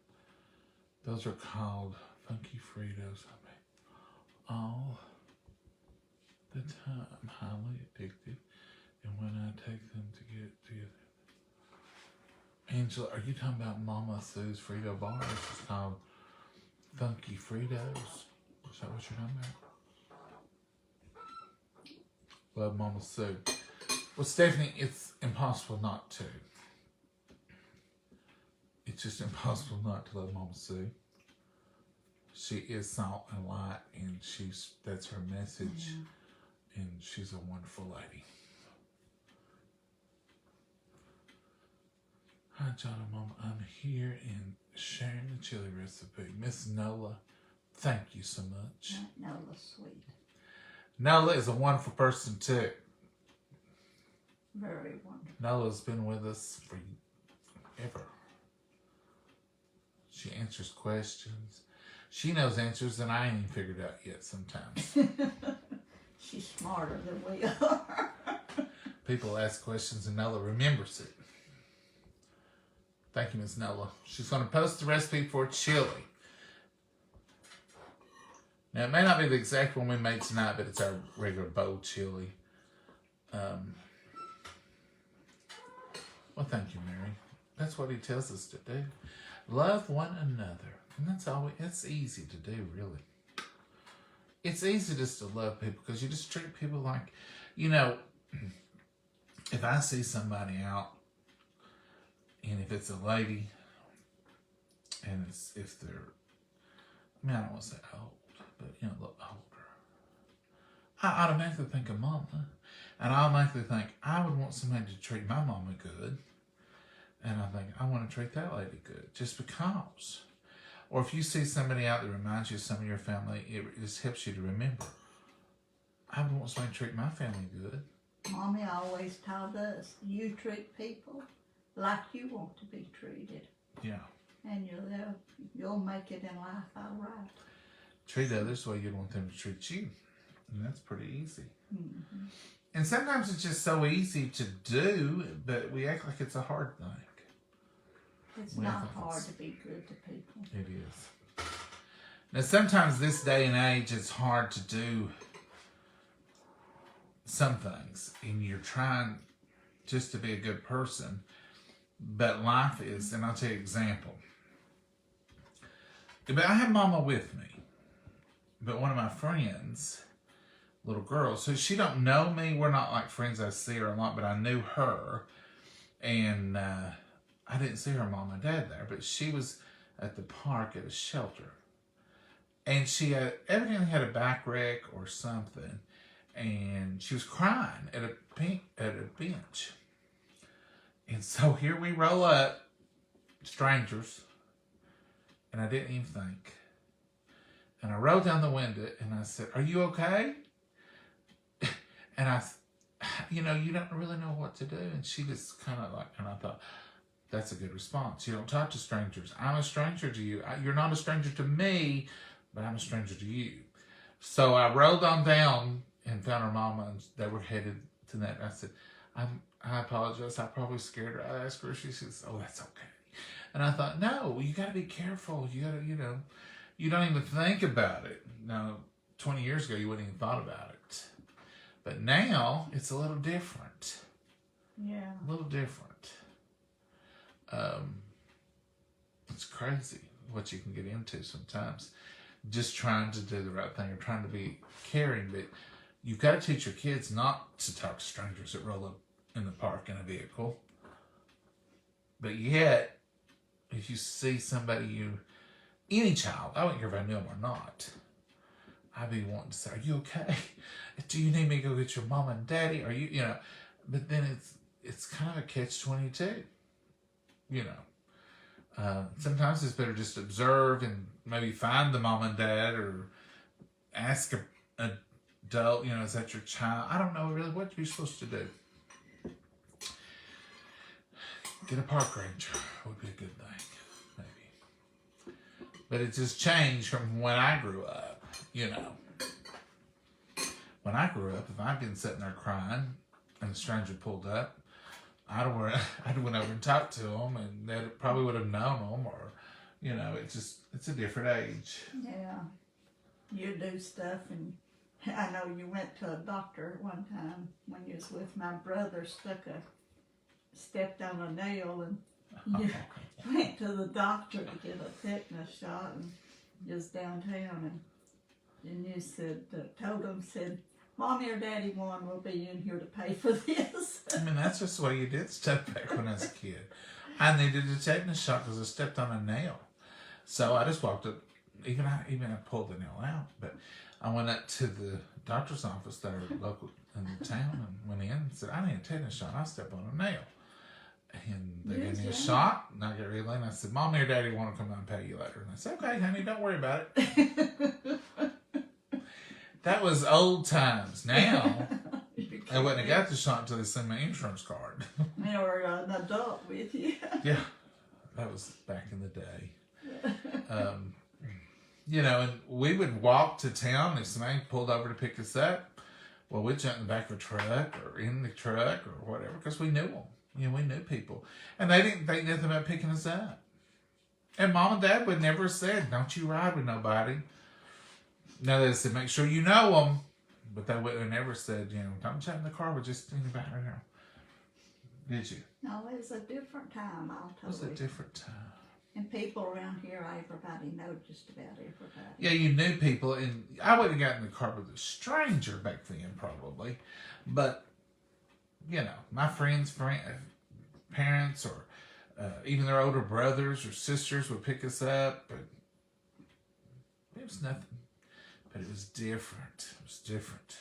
Those are called Funky Fritos. I mean, all the time, highly addictive. And when I take them to get together. Angela, are you talking about Mama Sue's Frito bars? It's called Funky Fritos. Is that what you're talking about? Love Mama Sue. Well, Stephanie, it's impossible not to. It's just impossible not to love Mama Sue. She is salt and light, and that's her message. And she's a wonderful lady. Hi, John and Momma. I'm here and sharing the chili recipe. Miss Nola, thank you so much. Nola's sweet. Nola is a wonderful person too. Very wonderful. Nola's been with us forever. She answers questions. She knows answers that I ain't even figured out yet sometimes. She's smarter than we are. People ask questions and Nola remembers it. Thank you, Miss Nola. She's going to post the recipe for chili. Now, it may not be the exact one we made tonight, but it's our regular bowl chili. Well, thank you, Mary. That's what he tells us to do. Love one another. And that's all. It's easy to do, really. It's easy just to love people because you just treat people like, you know, if I see somebody out, and if it's a lady, and if they're, I mean, I don't want to say old, but, you know, a little older, I automatically think of Mama. And I automatically think, I would want somebody to treat my mama good. And I think, I want to treat that lady good, just because. Or if you see somebody out that reminds you of some of your family, it just helps you to remember. I would want somebody to treat my family good. Mommy always taught us, you treat people like you want to be treated. Yeah. And you'll make it in life all right. Treat others the way you'd want them to treat you. And that's pretty easy. Mm-hmm. And sometimes it's just so easy to do, but we act like it's a hard thing. It's not hard to be good to people. It is. Now, sometimes this day and age, it's hard to do some things, and you're trying just to be a good person, but life is, and I'll tell you an example. But I have Mama with me, but one of my friends, little girl, so she don't know me. We're not like friends. I see her a lot, but I knew her, and I didn't see her mom and dad there, but she was at the park at a shelter. And she evidently had a back wreck or something. And she was crying at a bench. And so here we roll up, strangers. And I didn't even think. And I rolled down the window and I said, "Are you okay?" And you don't really know what to do. And she just kind of like, and I thought, that's a good response. You don't talk to strangers. I'm a stranger to you. You're not a stranger to me, but I'm a stranger to you. So I rolled on down and found her mama, and they were headed to that. I said, I apologize. I probably scared her. I asked her. She says, "Oh, that's okay." And I thought, no, you got to be careful. You got to, you don't even think about it. Now, 20 years ago, you wouldn't even thought about it. But now, it's a little different. Yeah. A little different. It's crazy what you can get into sometimes. Just trying to do the right thing or trying to be caring, but you've got to teach your kids not to talk to strangers that roll up in the park in a vehicle. But yet, if you see somebody any child, I don't care if I knew them or not, I'd be wanting to say, "Are you okay? Do you need me to go get your mom and daddy? Are you, but then it's kind of a catch-22. Sometimes it's better just observe and maybe find the mom and dad or ask an adult, is that your child? I don't know really what you're supposed to do. Get a park ranger would be a good thing, maybe. But it just changed from when I grew up, When I grew up, if I'd been sitting there crying and a stranger pulled up, I'd have went over and talked to them, and they probably would have known them, or, it's a different age. Yeah. You do stuff, and I know you went to a doctor at one time when you was with my brother, stepped on a nail, and you went to the doctor to get a tetanus shot, and just downtown, and you said, told him, "Mommy or Daddy one will be in here to pay for this." I mean, that's just the way you did stuff back when I was a kid. I needed a tetanus shot because I stepped on a nail. So I just walked up, even I pulled the nail out. But I went up to the doctor's office there local in the town and went in and said, I need a tetanus shot. I stepped on a nail. And they gave me a shot, and I got ready, and I said, Mommy or Daddy want to come down and pay you later. And I said, okay, honey, don't worry about it. That was old times. Now, I wouldn't have got the shot until they sent my insurance card. Or an adult with you. Yeah, that was back in the day. You know, and we would walk to town if somebody pulled over to pick us up. Well, we'd jump in the back of a truck or in the truck or whatever because we knew them. You know, we knew people. And they didn't think nothing about picking us up. And Mom and Dad would never have said, don't you ride with nobody. No, they said, make sure you know them. But they would have never said, you know, don't jump in the car with just anybody around. Did you? No, it was a different time, I'll tell you. It was a different time. And people around here, everybody know just about everybody. Yeah, you knew people. And I wouldn't have gotten in the car with a stranger back then, probably. But you know, my friends' parents or even their older brothers or sisters would pick us up. But it was nothing. But it was different. It was different.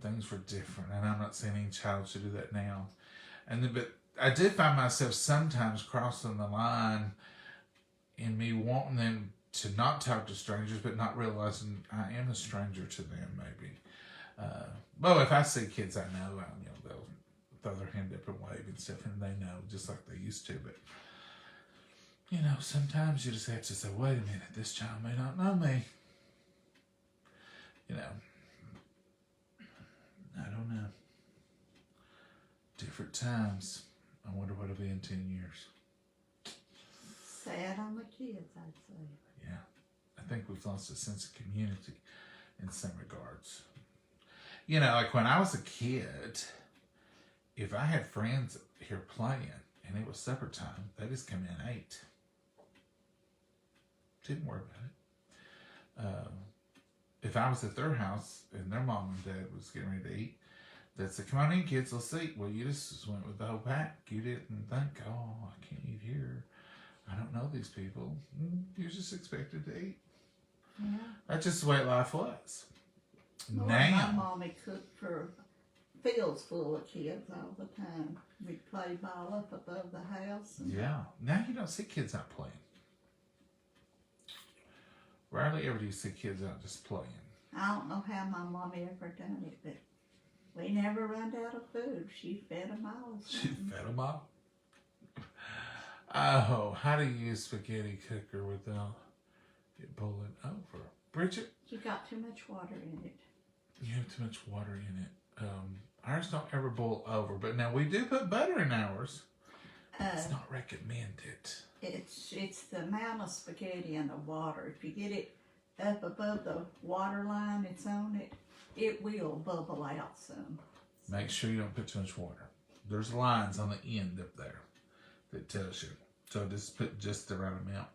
Things were different. And I'm not saying any child should do that now. But I did find myself sometimes crossing the line in me wanting them to not talk to strangers, but not realizing I am a stranger to them, maybe. Well, if I see kids I know, you know, they'll throw their hand up and wave and stuff, and they know just like they used to. But you know, sometimes you just have to say, "Wait a minute, this child may not know me." You know, I don't know. Different times. I wonder what it'll be in 10 years. Sad on the kids, I'd say. Yeah, I think we've lost a sense of community in some regards. You know, like when I was a kid, if I had friends here playing and it was supper time, they just come in and ate. Didn't worry about it. If I was at their house and their mom and dad was getting ready to eat, they'd say, come on in, kids, let's eat. Well, you just went with the whole pack. You didn't think, oh, I can't eat here. I don't know these people. You're just expected to eat. Yeah. That's just the way life was. Well, Now, my mommy cooked for fields full of kids all the time. We'd play ball up above the house. yeah. Now you don't see kids out playing. Rarely ever do you see kids out just playing. I don't know how my mommy ever done it, but we never run out of food. She fed them all. She fed them all? Oh, how do you use spaghetti cooker without it boiling over? Bridget? You got too much water in it. You have too much water in it. Ours don't ever boil over, but now we do put butter in ours. It's not recommended. It's the amount of spaghetti and the water. If you get it up above the water line it's on it, it will bubble out some. Make sure you don't put too much water. There's lines on the end up there that tells you. So just put just the right amount.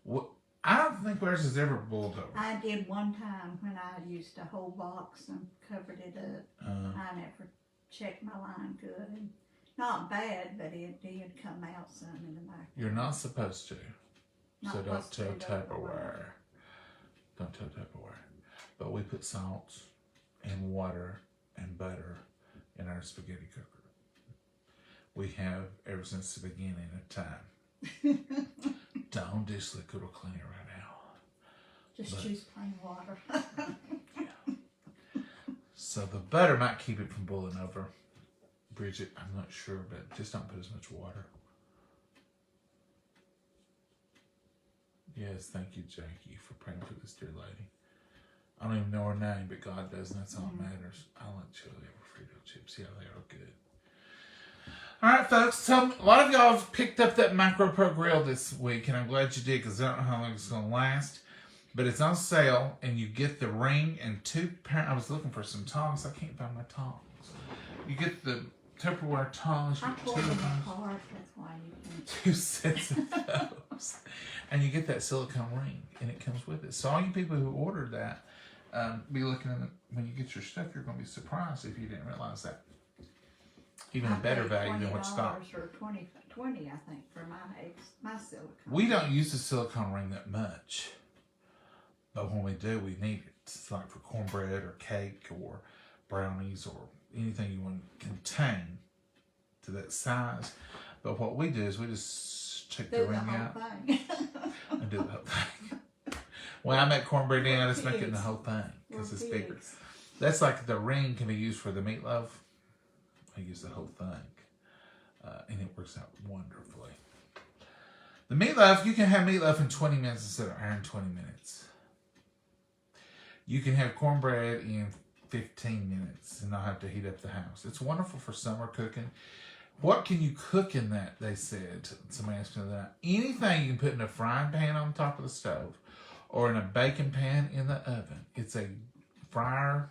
What? I don't think ours has ever boiled over. I did one time when I used a whole box and covered it up. I never checked my line good. And not bad, but it did come out some in the microwave. You're not supposed to. Not so don't tell Tupperware. Tupperware. Don't tell Tupperware. But we put salt and water and butter in our spaghetti cooker. We have ever since the beginning of time. Don't dish liquid will clean it right out. Just use plain water. Yeah. So the butter might keep it from boiling over. Bridget, I'm not sure, but just don't put as much water. Yes, thank you, Jackie, for praying for this dear lady. I don't even know her name, but God does, and that's all that matters. I like chili over Frito chips. Yeah, they are good. All right, folks. So a lot of y'all have picked up that Micro Pro grill this week, and I'm glad you did because I don't know how long it's going to last. But it's on sale, and you get the ring and I was looking for some tongs. I can't find my tongs. You get the Tupperware tongs. I pulled them apart. That's why you can. 2 sets of those, and you get that silicone ring, and it comes with it. So all you people who ordered that, be looking at it when you get your stuff. You're going to be surprised if you didn't realize that. Even a better value than what's stock. Or $20, I think, for my silicone. We don't use the silicone ring that much. But when we do, we need it. It's like for cornbread or cake or brownies or anything you want to contain to that size. But what we do is we just take the ring out and do the whole thing. When I make cornbread in, I just make it in the whole thing because it's bigger. That's like the ring can be used for the meatloaf. I use the whole thing, and it works out wonderfully. The meatloaf, you can have meatloaf in 20 minutes instead of iron 20 minutes. You can have cornbread in 15 minutes and not have to heat up the house. It's wonderful for summer cooking. What can you cook in that, they said. Somebody asked me that. Anything you can put in a frying pan on top of the stove or in a baking pan in the oven. It's a fryer,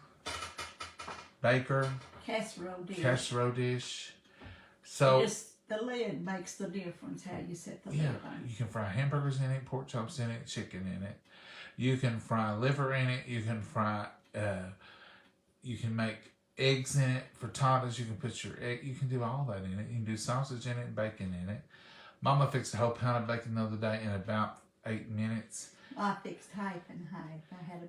baker, casserole dish. So just the lid makes the difference how you set the lid on. You can fry hamburgers in it, pork chops in it, chicken in it. You can fry liver in it. You can fry. You can make eggs in it. Frittatas. You can put your egg. You can do all that in it. You can do sausage in it, bacon in it. Mama fixed a whole pound of bacon the other day in about 8 minutes. I fixed half and half. I had a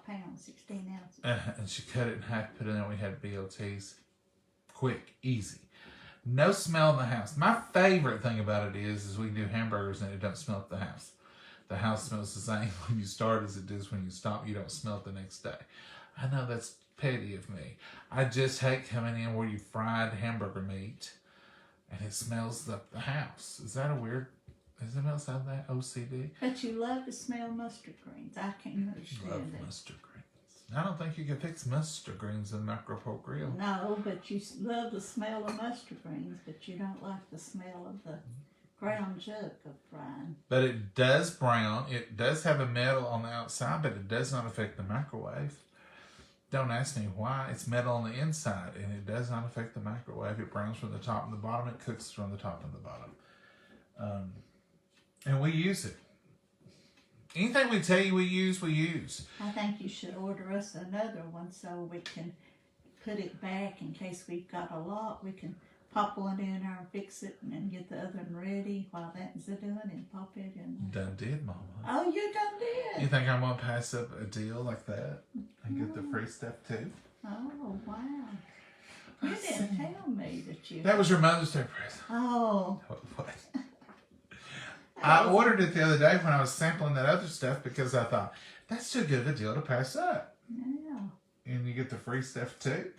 pound, 16 ounces. And she cut it in half, put it in. We had BLTs. Quick, easy. No smell in the house. My favorite thing about it is we can do hamburgers and it don't smell at the house. The house smells the same when you start as it does when you stop. You don't smell it the next day. I know that's petty of me. I just hate coming in where you fried hamburger meat and it smells up the house. Is that a weird... Does anyone else have that OCD? But you love to smell mustard greens. I can't understand Love mustard greens. I don't think you can fix mustard greens in the microwave grill. No, but you love the smell of mustard greens, but you don't like the smell of the ground chuck of frying. But it does brown. It does have a metal on the outside, but it does not affect the microwave. Don't ask me why. It's metal on the inside, and it does not affect the microwave. It browns from the top and the bottom. It cooks from the top and the bottom. And we use it. Anything we tell you we use. I think you should order us another one so we can put it back in case we've got a lot. We can pop one in there and fix it and then get the other one ready while that's doing and pop it in. Done did, Mama. Oh, you done did. You think I'm going to pass up a deal like that and get the free stuff too? Oh, wow. You didn't tell me that you... That was your Mother's Day present. Oh. What? I ordered it the other day when I was sampling that other stuff because I thought, that's too good of a deal to pass up. Yeah. And you get the free stuff too.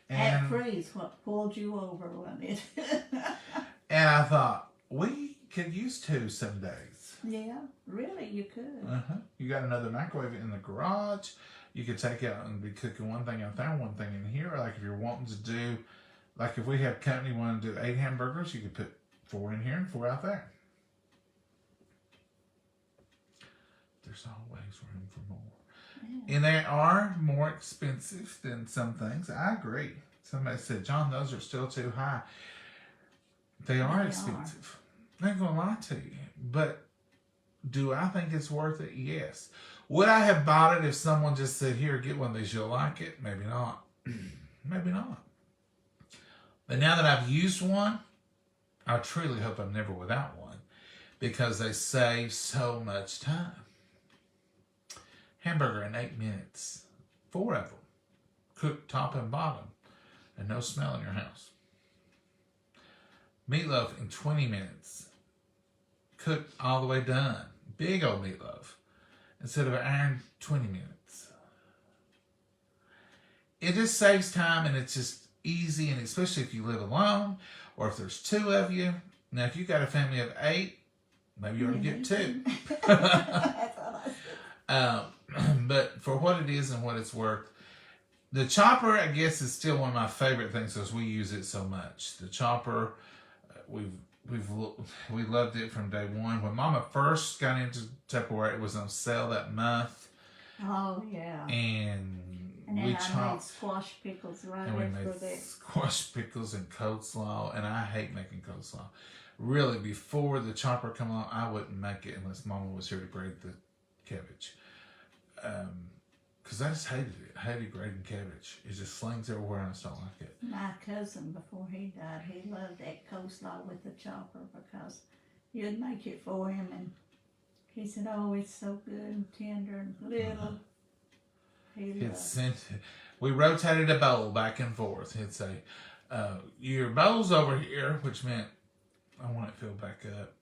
That free's what pulled you over, wasn't it? And I thought, we could use 2 some days. Yeah, really, you could. You got another microwave in the garage. You could take out and be cooking one thing out there, one thing in here. Like if you're wanting to do, like if we have company wanting to do 8 hamburgers, you could put 4 in here and 4 out there. There's always room for more. Yeah. And they are more expensive than some things. I agree. Somebody said, John, those are still too high. They are expensive. I ain't going to lie to you. But do I think it's worth it? Yes. Would I have bought it if someone just said, here, get one of these, you'll like it? Maybe not. Maybe not. But now that I've used one, I truly hope I'm never without one because they save so much time. Hamburger in 8 minutes. 4 of them. Cooked top and bottom. And no smell in your house. Meatloaf in 20 minutes. Cooked all the way done. Big old meatloaf. Instead of an iron, 20 minutes. It just saves time and it's just easy, and especially if you live alone or if there's 2 of you. Now, if you've got a family of 8, maybe you ought to get 2. That's what I said. But for what it is and what it's worth, the chopper, I guess, is still one of my favorite things because we use it so much. The chopper, we loved it from day one. When Mama first got into Tupperware, it was on sale that month. Oh yeah. And then we I made squash pickles right and we after made that. Squash pickles and coleslaw, and I hate making coleslaw. Really, before the chopper come on, I wouldn't make it unless Mama was here to grate the cabbage. Because I just hated it. I hated grating cabbage. It just slings everywhere and I just don't like it. My cousin, before he died, he loved that coleslaw with the chopper because you'd make it for him and He said, "Oh, it's so good and tender and little." We rotated a bowl back and forth. He'd say, "Your bowl's over here," which meant I want it filled back up.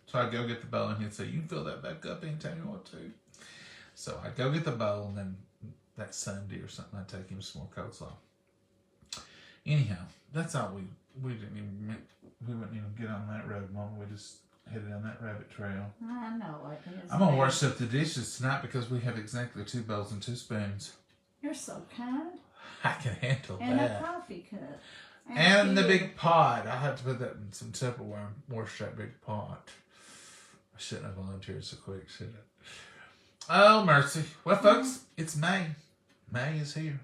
So I'd go get the bowl, and he'd say, "You can fill that back up anytime you want to." So I'd go get the bowl, and then that Sunday or something, I'd take him some more coleslaw. Anyhow, that's all we didn't even we wouldn't even get on that road, Mama. We just headed down that rabbit trail. I know it is. I'm gonna wash up the dishes tonight because we have exactly 2 bowls and 2 spoons. You're so kind. I can handle and that. And a coffee cup. And the big pot. I have to put that in some Tupperware and wash that big pot. I shouldn't have volunteered so quick, should I? Oh, mercy. Well, folks, it's May. May is here.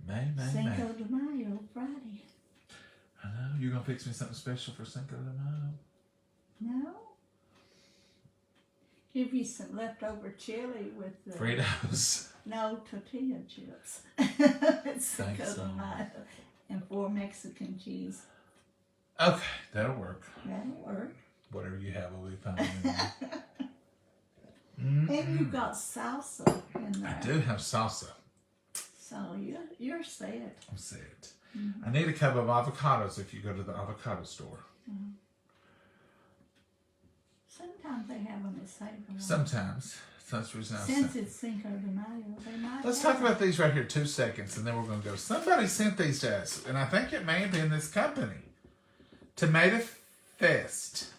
May. Cinco de Mayo, Friday. I know. You're going to fix me something special for Cinco de Mayo? No. Give you some leftover chili with the... Fritos. No, tortilla chips. It's Cinco de Mayo. And 4 Mexican cheese. Okay, that'll work. That'll work. Whatever you have will be fine. And you've got salsa in there. I do have salsa. So you're set. I'm set. Mm-hmm. I need a cup of avocados if you go to the avocado store. Mm-hmm. Sometimes they have them at Sable. Sometimes. That's the reason Since it's Cinco de Mayo, they might. Let's talk about these right here 2 seconds, and then we're going to go. Somebody sent these to us, and I think it may have been this company. Tomato Fest.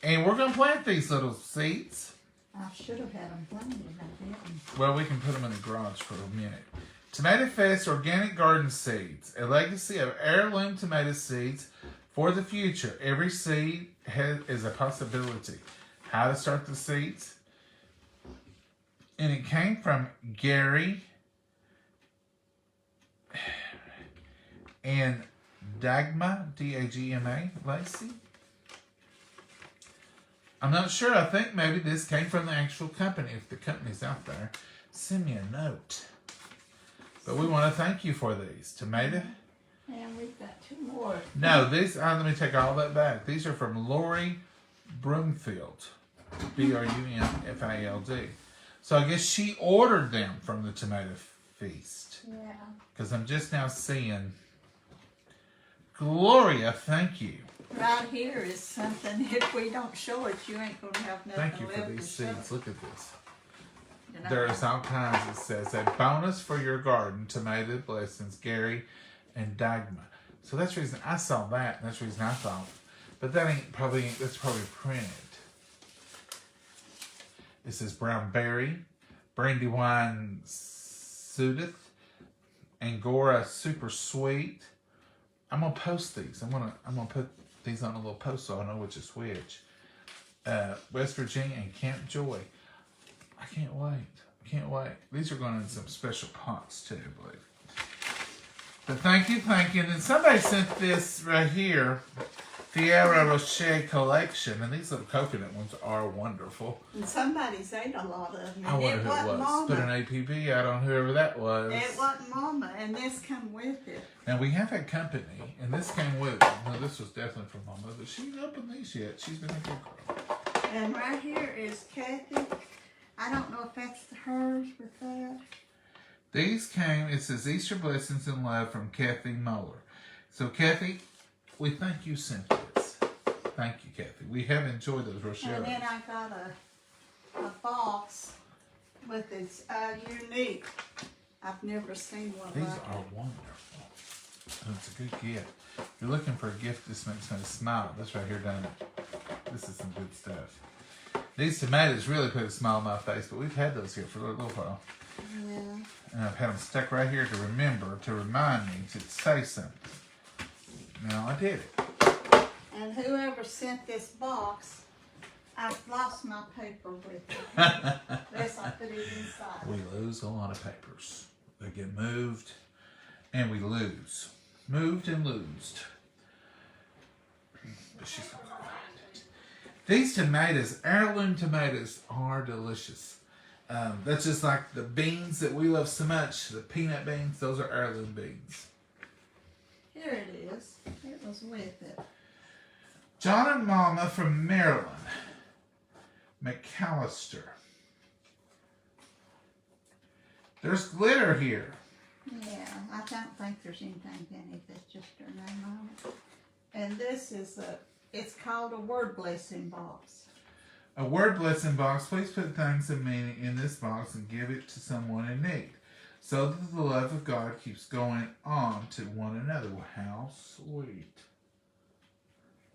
And we're going to plant these little seeds. I should have had them planted. I didn't. Well, we can put them in the garage for a minute. Tomato Fest Organic Garden Seeds. A legacy of heirloom tomato seeds for the future. Every seed is a possibility. How to start the seeds. And it came from Gary and Dagma, D-A-G-M-A, Lacey. I'm not sure. I think maybe this came from the actual company. If the company's out there, send me a note. But we want to thank you for these. Tomato. And we've got 2 more. No, these, let me take all that back. These are from Lori Broomfield. B-R-U-M-F-A-L-D. So I guess she ordered them from the Tomato Feast. Yeah. Because I'm just now seeing. Gloria, thank you. Right here is something. If we don't show it, you ain't going to have nothing Thank you left for these to show. seeds. Look at this. You know, There's all kinds. It says a bonus for your garden. Tomato blessings, Gary and Dagma. So that's the reason I saw that. And that's the reason I thought. But that that's probably printed. It says brown berry, Brandywine Sudeth, Angora super sweet. I'm gonna post these. I'm gonna put these on a little post so I know which is which. West Virginia and Camp Joy. I can't wait. These are going in some special pots too, I believe. But thank you. And then somebody sent this right here. Tierra Rocher collection, and these little coconut ones are wonderful. And somebody's ate a lot of them. I wonder who it was. Mama. Put an APB out on whoever that was. It wasn't Mama, and this come with it. Now we have had company, and this came with it. Now this was definitely from Mama, but she ain't opened these yet. She's been a good girl. And right here is Kathy. I don't know if that's hers with that. These came, it says Easter Blessings and Love from Kathy Moeller. So Kathy, we thank you sent this. Thank you, Kathy. We have enjoyed those Rocheros. And then I got a box with its unique. I've never seen one These like are it. wonderful. And it's a good gift. If you're looking for a gift, this makes me smile. This right here done it. This is some good stuff. These tomatoes really put a smile on my face, but we've had those here for a little while. Yeah. And I've had them stuck right here to remind me to say something. Now I did it. And whoever sent this box, I've lost my paper with it. This I put it inside. We lose a lot of papers. They get moved, and we lose. Moved and loosed. But she's gonna find it. These tomatoes, heirloom tomatoes, are delicious. That's just like the beans that we love so much. The peanut beans, those are heirloom beans. Here it is. It was with it. John and Momma from Maryland. McAllister. There's glitter here. Yeah, I don't think there's anything in it. That's just her name on it. And this is it's called a word blessing box. A word blessing box. Please put things of meaning in this box and give it to someone in need, so that the love of God keeps going on to one another. Well, how sweet.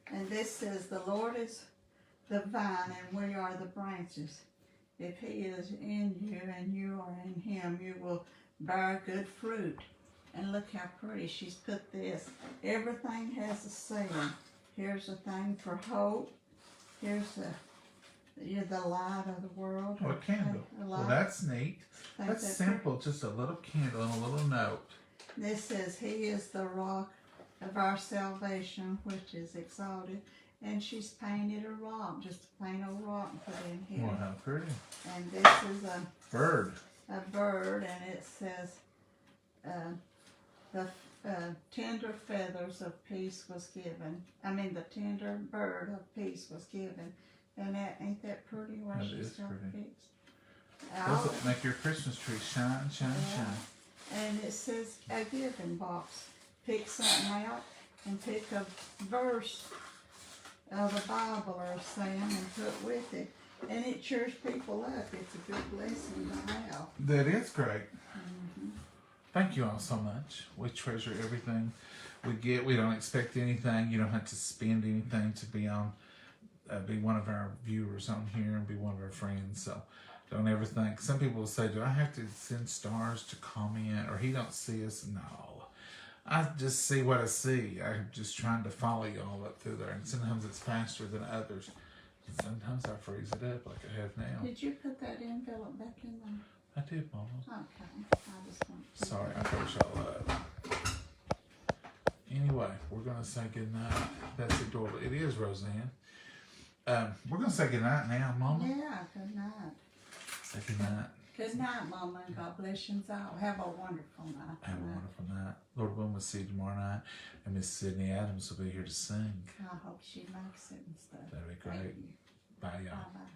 And this says, the Lord is the vine and we are the branches. If he is in you and you are in him, you will bear good fruit. And look how pretty she's put this. Everything has a saying. Here's a thing for hope. Here's you're the light of the world. Oh, a candle. Well, that's neat. That's simple. Just a little candle and a little note. This says, he is the rock of our salvation, which is exalted. And she's painted a rock, just a plain old rock, and put in here. Well, how pretty. And this is a bird. A bird, and it says, the tender feathers of peace was given. I mean, the tender bird of peace was given. And ain't that pretty where That she's is got pretty. peace? Does it make your Christmas tree shine, shine, shine? And it says a giving box. Pick something out and pick a verse of the Bible or a saying and put with it. And it cheers people up. It's a good blessing to have. That is great. Thank you all so much. We treasure everything we get. We don't expect anything. You don't have to spend anything to be on, be one of our viewers on here and be one of our friends. So don't ever think. Some people will say, do I have to send stars to comment, or he don't see us? No. I just see what I see. I'm just trying to follow you all up through there. And sometimes it's faster than others. And sometimes I freeze it up like I have now. Did you put that envelope back in there? I did, Mama. Okay. I just want to. Sorry, I pushed y'all up. Anyway, we're going to say goodnight. That's adorable. It is, Roseanne. We're going to say goodnight now, Mama. Yeah, good night. Say goodnight. Good night, Mama, and God bless you all. Have a wonderful night. Have a wonderful night. Lord willing, we'll see you tomorrow night. And Miss Sydney Adams will be here to sing. I hope she makes it and stuff. That'd be great. Thank you. Bye, y'all. Bye-bye.